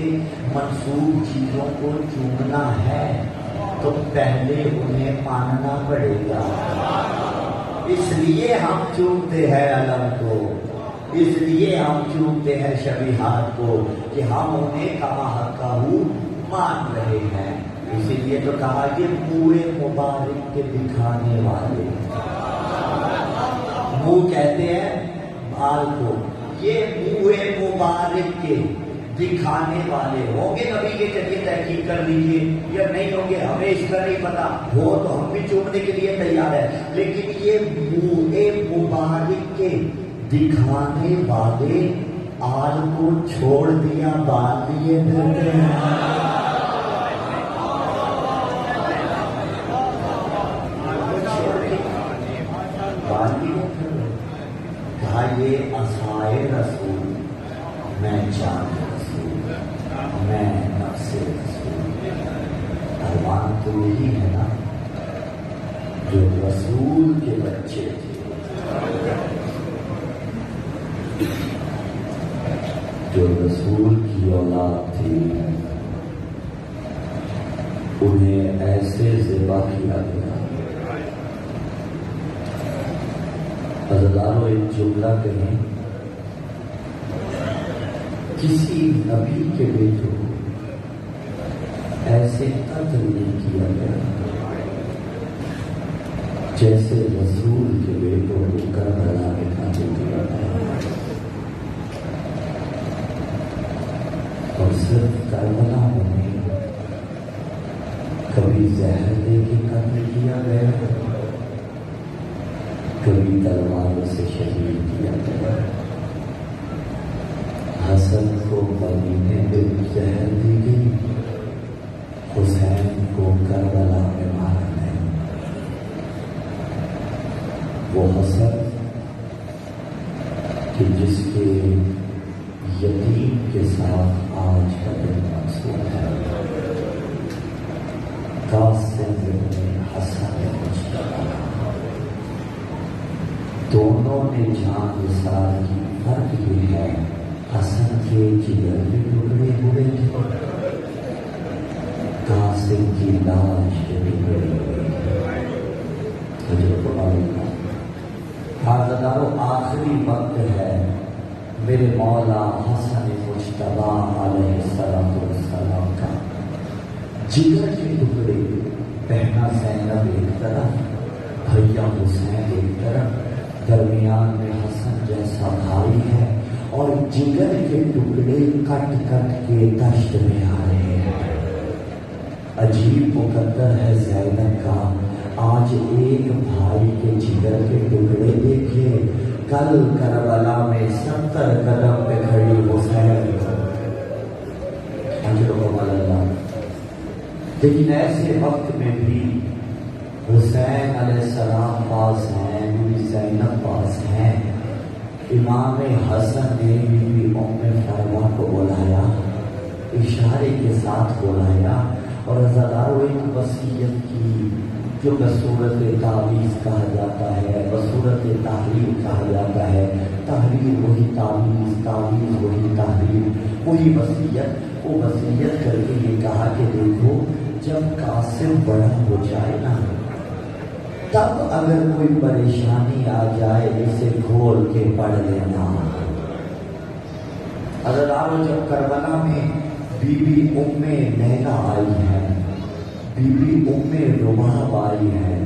منسوب چیزوں کو چومنا ہے تو پہلے انہیں ماننا پڑے گا. اس لیے ہم چومتے ہیں علم کو، اس لیے ہم چومتے ہیں شبیہات کو کہ ہم انہیں کما حقہ مان رہے ہیں. اسی لیے تو کہا کہ منہ مبارک کے دکھانے والے. منہ کہتے ہیں بال کو، یہ منہ مبارک کے دکھانے والے ہوں گے. نبی کے ذریعے تحقیق کر لیجیے، یا نہیں ہوں گے ہمیں اس کا نہیں پتا. ہو تو ہم بھی چومنے کے لیے تیار ہے. لیکن یہ منہ مبارک کے دکھانے والے آل کو چھوڑ دیا، بال لیے پھرتے ہیں. کہا یہ عصائے رسول، میں جان رسول، میں نفس رسول. ارمان تو یہی ہے نا جو رسول کے بچے تھے، جو رسول کی اولاد تھی، انہیں ایسے ذبح کیا گیا. حضرات ایک جملہ کہیں، کسی نبی کے بیٹوں کو ایسے قتل نہیں کیا گیا جیسے رسول کے بیٹوں کو کربلا میں قتل کیا گیا. اور صرف کربلا میں کبھی زہر دے کے قتل کیا گیا، کبھی تلوار سے شہید کیا گیا. حسن کو مدینے میں زہر دی گئی، حسین کو کربلا میں مارا گیا. وہ حسن کہ جس کے یتیم کے ساتھ آج کا دن مقصود ہے. قاسم بن حسن مجتبی، دونوں نے جان نثار کی. فرق یہ ہے حسن کے جگر کے ٹکڑے ہوئے تھے، قاسم کی لاش کے ٹکڑے ہوئے تھے. حاضرانو آخری وقت ہے میرے مولا حسن مجتبیٰ علیہ السلام کا جگر کے ٹکڑے پہنا زینب ایک طرف، بھیا حسین ایک طرف، درمیان میں حسن جیسا بھائی ہے اور جگر کے ٹکڑے کٹ کٹ کے دشت میں آ رہے ہیں۔ عجیب مقدر ہے زینب کا، آج ایک بھائی کے جگر کے ٹکڑے دیکھے، کل کربلا میں 70 قدم پہ کھڑی حسین۔ لیکن ایسے وقت میں بھی حسین علیہ السلام پاس ہیں، بیوی زینب پاس ہیں۔ امام حسن نے بیوی ام فروا کو بلایا، اشارے کے ساتھ بلایا اور ہزاروں ایک وصیت کی جو بصورت تعویذ کہا جاتا ہے، بصورت تحریر کہا جاتا ہے۔ تحریر وہی تعویذ، تعویذ وہی تحریر، وہی وصیت۔ وہ وصیت کر کے یہ کہا کہ دیکھو جب قاسم بڑا ہو جائے نا، تب اگر کوئی پریشانی آ جائے اسے کھول کے پڑھ لینا۔ حضرات جب کربلا میں بی بی ام لیلا آئی ہے، بی بی ام رباب آئی ہے،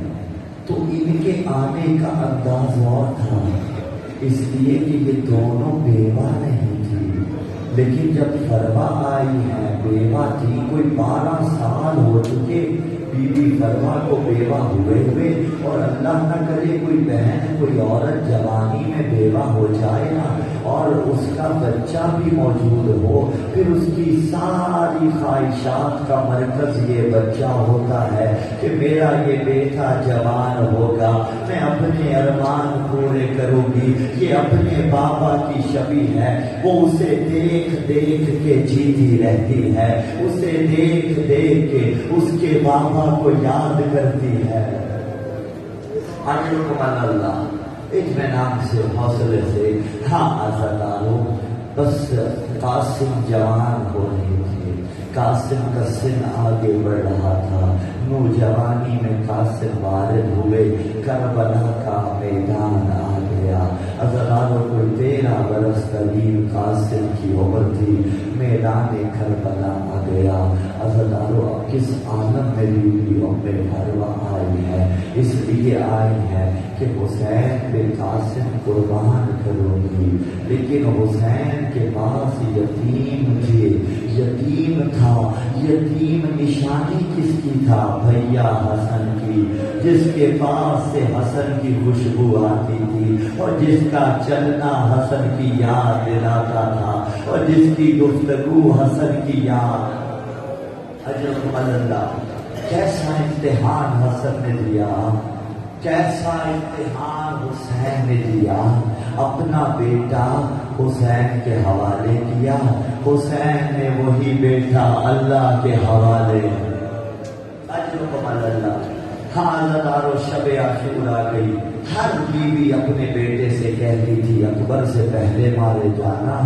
تو ان کے آنے کا انداز اور تھا، اس لیے کہ یہ دونوں بیوہ نہیں تھی۔ لیکن جب فروا آئی ہے بیوہ تھی، کوئی 12 سال ہو چکے بی بی فروا کو بیوہ ہوئے اور اللہ نہ کرے کوئی بہن کوئی عورت جوانی میں بیوہ ہو جائے نا اور اس کا بچہ بھی موجود ہو، پھر اس کی ساری خواہشات کا مرکز یہ بچہ ہوتا ہے کہ میرا یہ بیٹا جوان ہوگا، میں اپنے ارمان پورے کروں گی۔ یہ اپنے بابا کی شبیہ ہے، وہ اسے دیکھ دیکھ کے جیتی رہتی ہے، اسے دیکھ دیکھ کے اس کے بابا کو یاد کرتی ہے۔ اللہ اطمینان سے، حوصلے سے، ہاں آزادارو، بس قاسم جوان ہو رہے تھے، قاسم کا سن آگے بڑھ رہا تھا، نوجوانی میں قاسم والد ہوئے، کربلا کا میدان آ گیا۔ حضراتوں کوئی 13 برس قریب قاسم کی عمر تھی، میدان کربلا آ گیا۔ حضراتوں اب کس عالم میں بھی ام فروا آئی ہے، اس لیے آئی ہے کہ حسین پہ قاسم قربان کروں گی، لیکن حسین کے پاس یتیم تھے، یتیم تھا۔ یتیم نشانی کس کی تھا؟ بھیا حسن کی، جس کے پاس سے حسن کی خوشبو آتی تھی اور جس کا چلنا حسن کی یاد دلاتا تھا اور جس کی گفتگو حسن کی یاد۔ اجر اللہ، کیسا امتحان حسن نے دیا، کیسا امتحان حسین نے دیا۔ اپنا بیٹا حسین کے حوالے کیا، حسین نے وہی بیٹا اللہ کے حوالے۔ اللہ، ہاں اللہ، شب عاشور آ گئی، ہر بیوی اپنے بیٹے سے کہتی تھی اکبر سے پہلے مارے جانا،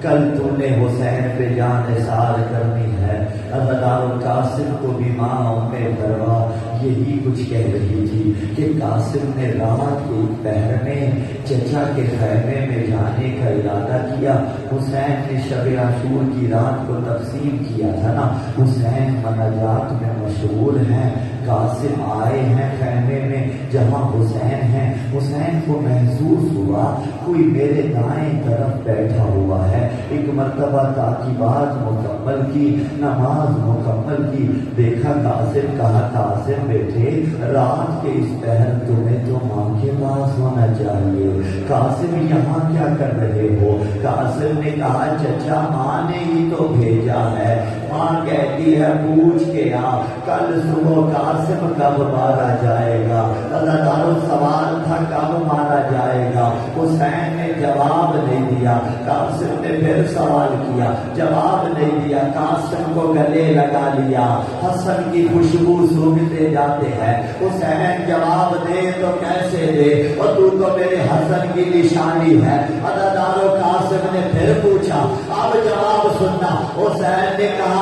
کل تو نے حسین پہ جان نثار کرنی ہے۔ عزادارو قاسم کو بھی ماں ام فروا یہی کچھ کہہ رہی تھی کہ قاسم نے رات کے پہر میں چچا کے خیمے میں جانے کا ارادہ کیا۔ حسین نے شب عاشور کی رات کو تقسیم کیا تھا نا، حسین مناجات میں مشغول ہیں، قاسم آئے ہیں خیمے میں جہاں حسین ہیں۔ حسین کو محسوس ہوا کوئی میرے دائیں طرف بیٹھا ہوا ہے۔ ایک مرتبہ تعقیبات مکمل کی، نماز مکمل کی، دیکھا قاسم، کہا قاسم بیٹے رات کے اس پہر تمہیں تو ماں کے پاس ہونا چاہیے، قاسم یہاں کیا کر رہے ہو؟ قاسم نے کہا چچا ماں نے ہی تو بھیجا ہے، ماں کہتی ہے پوچھ کے آ کل صبح قاسم کب مارا جائے گا۔ اللہ سوال تھا کب مارا جائے گا، حسین نے جواب نہیں دیا، قاسم نے پھر سوال کیا، جواب نہیں دیا، قاسم کو گلے لگا لیا، حسن کی خوشبو سونگھتے جاتے ہیں، حسین جواب دے تو کیسے دے، اور تو میرے حسن کی نشانی ہے۔ ادادارو قاسم نے پھر پوچھا، اب جواب سننا۔ حسین نے کہا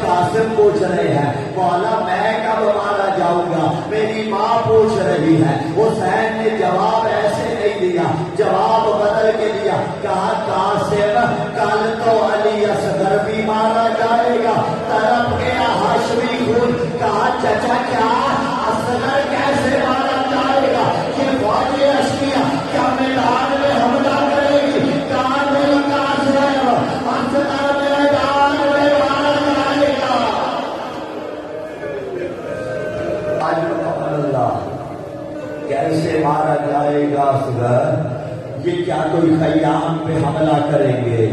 قاسم پوچھ رہے ہیں مولا میں کب مارا جاؤں گا، میری ماں پوچھ رہی ہے۔ حسین نے جواب ایسے جواب بدل کے دیا، کہا قاسم کل تو علی اصغر بھی مارا جائے گا، طرف گیا ہاشمی خون، کہا چچا کیا اصغر کیسے مارا جائے گا؟ یہ فوج اشکیا کیا میدان میں حملہ کرے گی؟ کہا نہیں قاسم اصغر میدان میں مارا جائے گا۔ اللہ کیسے مارا جائے گا اصغر؟ یہ کیا کوئی خیام پہ حملہ کریں گے؟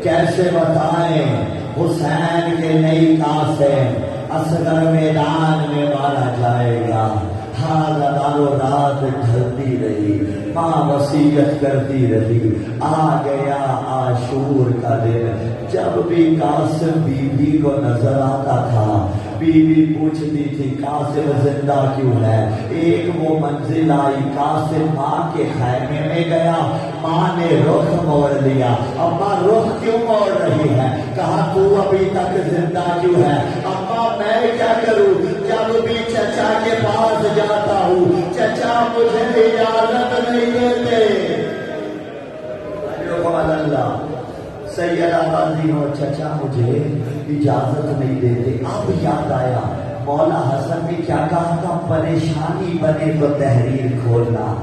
کیسے بتائیں؟ حسین کے نئی قاسم اصغر میدان میں مارا جائے گا۔ ہاں دار و رات ڈھلتی رہی، ماں وصیت کرتی رہی، آ گیا عاشور کا دن۔ جب بھی قاسم بی بی کو نظر آتا تھا، بی بی پوچھتی تھی قاسم زندہ کیوں ہے؟ ایک وہ منزل آئی، قاسم ماں کے خیمے میں گیا، ماں نے رخ موڑ لیا۔ اماں رخ کیوں موڑ رہی ہے؟ کہا تو ابھی تک زندہ کیوں ہے؟ اماں میں کیا کروں؟ جب بھی چچا کے پاس جاتا ہوں چچا مجھے اجازت نہیں دیتے۔ اللہ سیدہ غازی ہو، چچا مجھے اجازت نہیں دیتے۔ اب یاد آیا مولا حسن نے کیا کہا تھا، پریشانی بنے تو تحریر کھولنا۔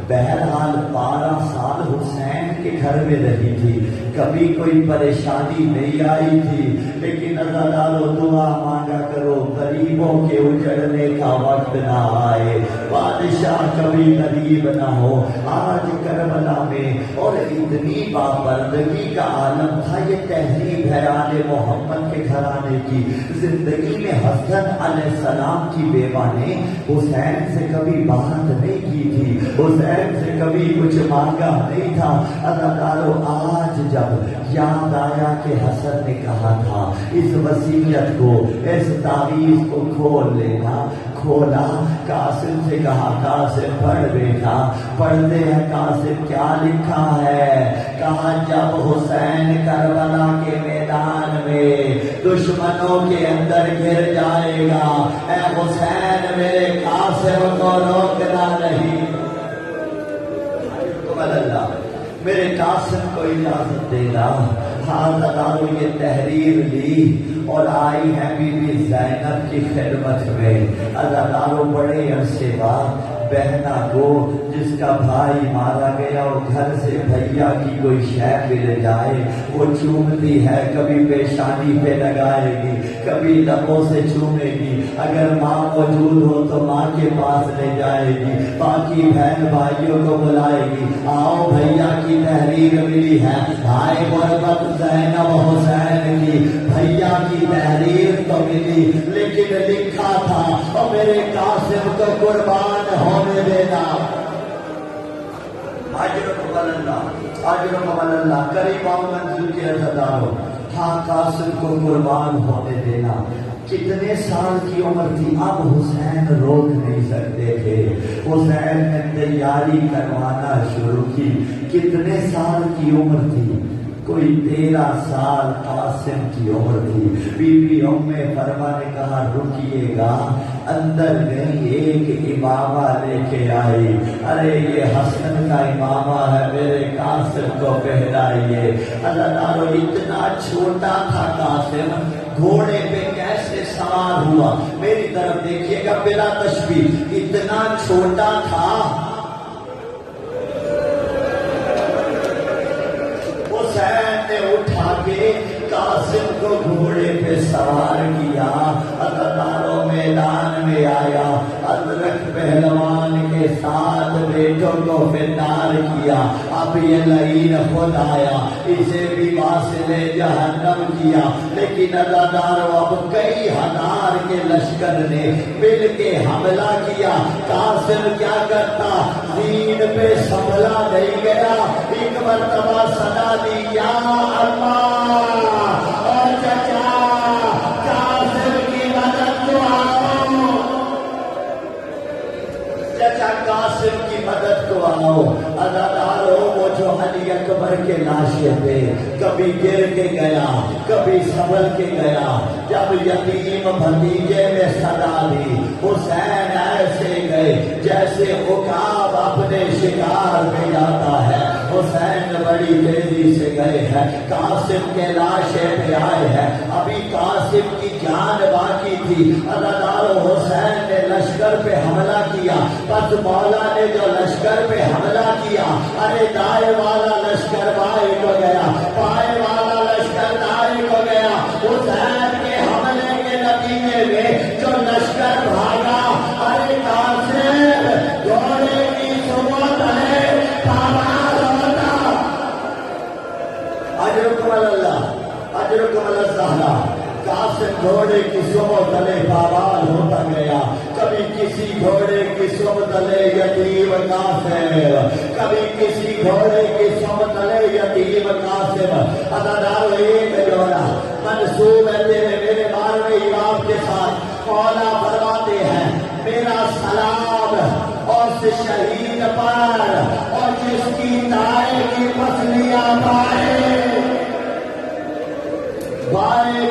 بہرحال 12 سال حسین کے گھر میں رہی تھی، کبھی کوئی پریشانی نہیں آئی تھی، لیکن اللہ ڈالو دعا مانگا کرو غریبوں کے اجڑنے کا وقت نہ آئے، بادشاہ کبھی غریب نہ ہو۔ آج کربلا میں اور اتنی بابردگی کا عالم تھا، یہ تہذیب ہے آل محمد کے گھرانے کی۔ زندگی میں حسن علیہ السلام کی بیوہ نے حسین سے کبھی بات نہیں کی تھی، حسین سے کبھی کچھ مانگا نہیں تھا۔ اللہ تعالیٰ آج جب یاد آیا کہ حسن نے کہا تھا اس وصیت کو، اس تعویذ کو کھول لینا، کھولا۔ قاسم سے کہا قاسم پڑھ بیٹا، پڑھتے ہیں قاسم کیا لکھا ہے؟ کہا جب حسین کربلا کے میدان میں دشمنوں کے اندر گر جائے گا، اے حسین میرے قاسم کو روکنا نہیں۔ اللہ میرے قاسم کو اجازت دینا۔ حاضرانو یہ تحریر لی اور آئی ہے بی بی زینب کی خدمت میں۔ حاضرانو بڑے عرصے بعد بہنا کو جس کا بھائی مارا گیا اور گھر سے بھیا کی کوئی شے مل جائے وہ چومتی ہے، کبھی پیشانی پہ لگائے گی، کبھی لبوں سے چومے گی، اگر ماں موجود ہو تو ماں کے پاس لے جائے گی، باقی بہن بھائیوں کو بلائے گی، آؤ بھیا کی تحریر ملی ہے، بھائی غربت زینب حسین کی بھیا کی تحریر تو ملی، لیکن لکھا تھا اور میرے قاسم کو قربان ہونے دینا۔ اللہ کریم منظور کے عزتدارو، ہاں قاسم کو قربان ہونے دینا۔ کتنے سال کی عمر تھی؟ اب حسین روک نہیں سکتے تھے، حسین نے تیاری کروانا شروع کی۔ کتنے سال کی عمر تھی؟ کوئی 13 سال قاسم کی عمر تھی۔ بی بی ام فرما نے کہا رکیے گا، اندر گئی ایک امامہ لے کے آئی، ارے یہ حسن کا امامہ ہے، میرے قاسم کو پہنائیے۔ اللہ تعالیٰ اتنا چھوٹا تھا قاسم، گھوڑے پہ کیسے سوار ہوا؟ میری طرف دیکھیے گا بلا تشبیہ، اتنا چھوٹا تھا نے اٹھا کے قاسم کو گھوڑے پہ سوار کیا، اداروں میدان میں آیا، ادرک پہلوان کے ساتھ بیٹوں کو فنار کیا۔ اب یہ لعین خود آیا، اسے بھی واصل جہنم کیا، لیکن اداروں اب کئی ہزار کے لشکر نے مل کے حملہ کیا۔ قاسم کیا کرتا؟ زین پہ سنبھلا نہیں گیا، ایک مرتبہ صدا دی یا اللہ اور چچا قاسم کی مدد کو آؤ، چچا قاسم کی مدد کو آؤ۔ ادارو وہ جو علی اکبر کے لاشے پہ کبھی گر کے گیا، کبھی سنبھل کے گیا، جب یتیم بھتیجے نے صدا دی، حسین ایسے گئے جیسے عقاب اپنے شکار پہ جاتا ہے، بڑی تیزی سے گئے ہیں، قاسم کے لاشے پہ آئے ہیں، ابھی قاسم کی جان باقی تھی، عزادار حسین نے لشکر پہ حملہ کیا، بس مولا نے جو لشکر پہ حملہ کیا، ارے دائیں والا لشکر بائیں کو گیا، بائیں والا لشکر دائیں کو گیا، حسین کے حملے کے نتیجے میں جو لشکر بھاگا، ارے قاسم گھوڑے کی صبح ہے تابار ہوتا، اجرکم اللہ اجرکم الزہرا، قاسم گھوڑے کی صبح تلے پابال ہوتا گیا، کبھی کسی گھوڑے کی صبح تلے یتیم قاسم، کبھی کسی گھوڑے کی صبح تلے یتیم قاسم، عزادار ایک جوڑا منسوب ہے تیرے میرے 12ویں امام کے ساتھ، مولا فرماتے ہیں میرا سلام اس شہید پر اور جس کی دائیں کی پسلیاں بائیں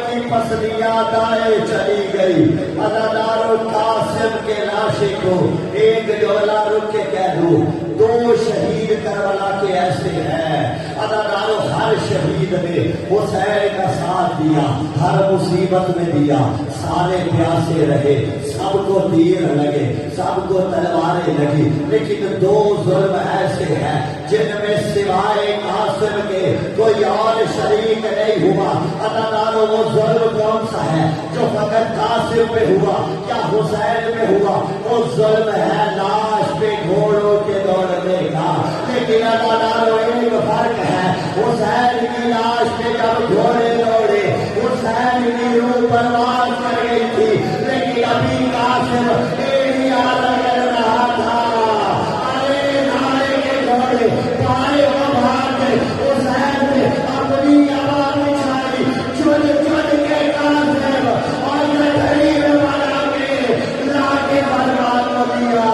کی پسلیاں دائیں چلی گئی، عزادارو قاسم کے لاشے کو ایک جولا رک کے کہہ دو، 2 شہید کربلا کے ایسے ہیں، عزادارو ہر شہید نے حسین کا ساتھ دیا، ہر مصیبت میں دیا، سارے پیاسے رہے، سب کو تیر لگے، سب کو تلواریں لگی، لیکن 2 ظلم ایسے ہیں جن میں سوائے قاسم کے کوئی اور شریک نہیں ہوا، عزادارو وہ ظلم کون سا ہے جو فقط قاسم پہ ہوا، کیا حسین پہ ہوا؟ وہ ظلم ہے لاش پہ گھوڑوں کے دوڑنے کا، لیکن عزادارو ایک فرق ہے، حسین کی لاش پہ جب گھوڑے دوڑے، حسین کی روح پرواز کر گئی تھی، لیکن ابھی قاسم ایڑیاں رگڑ رہا تھا، ارے نارے کے گھوڑے پائے وہ بھاگے، حسین نے اپنی آواز اٹھائی، چن چن کے قاسم اور گٹھڑی میں بنا کے لا کے برباد کر دیا۔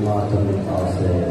ماتم قاسم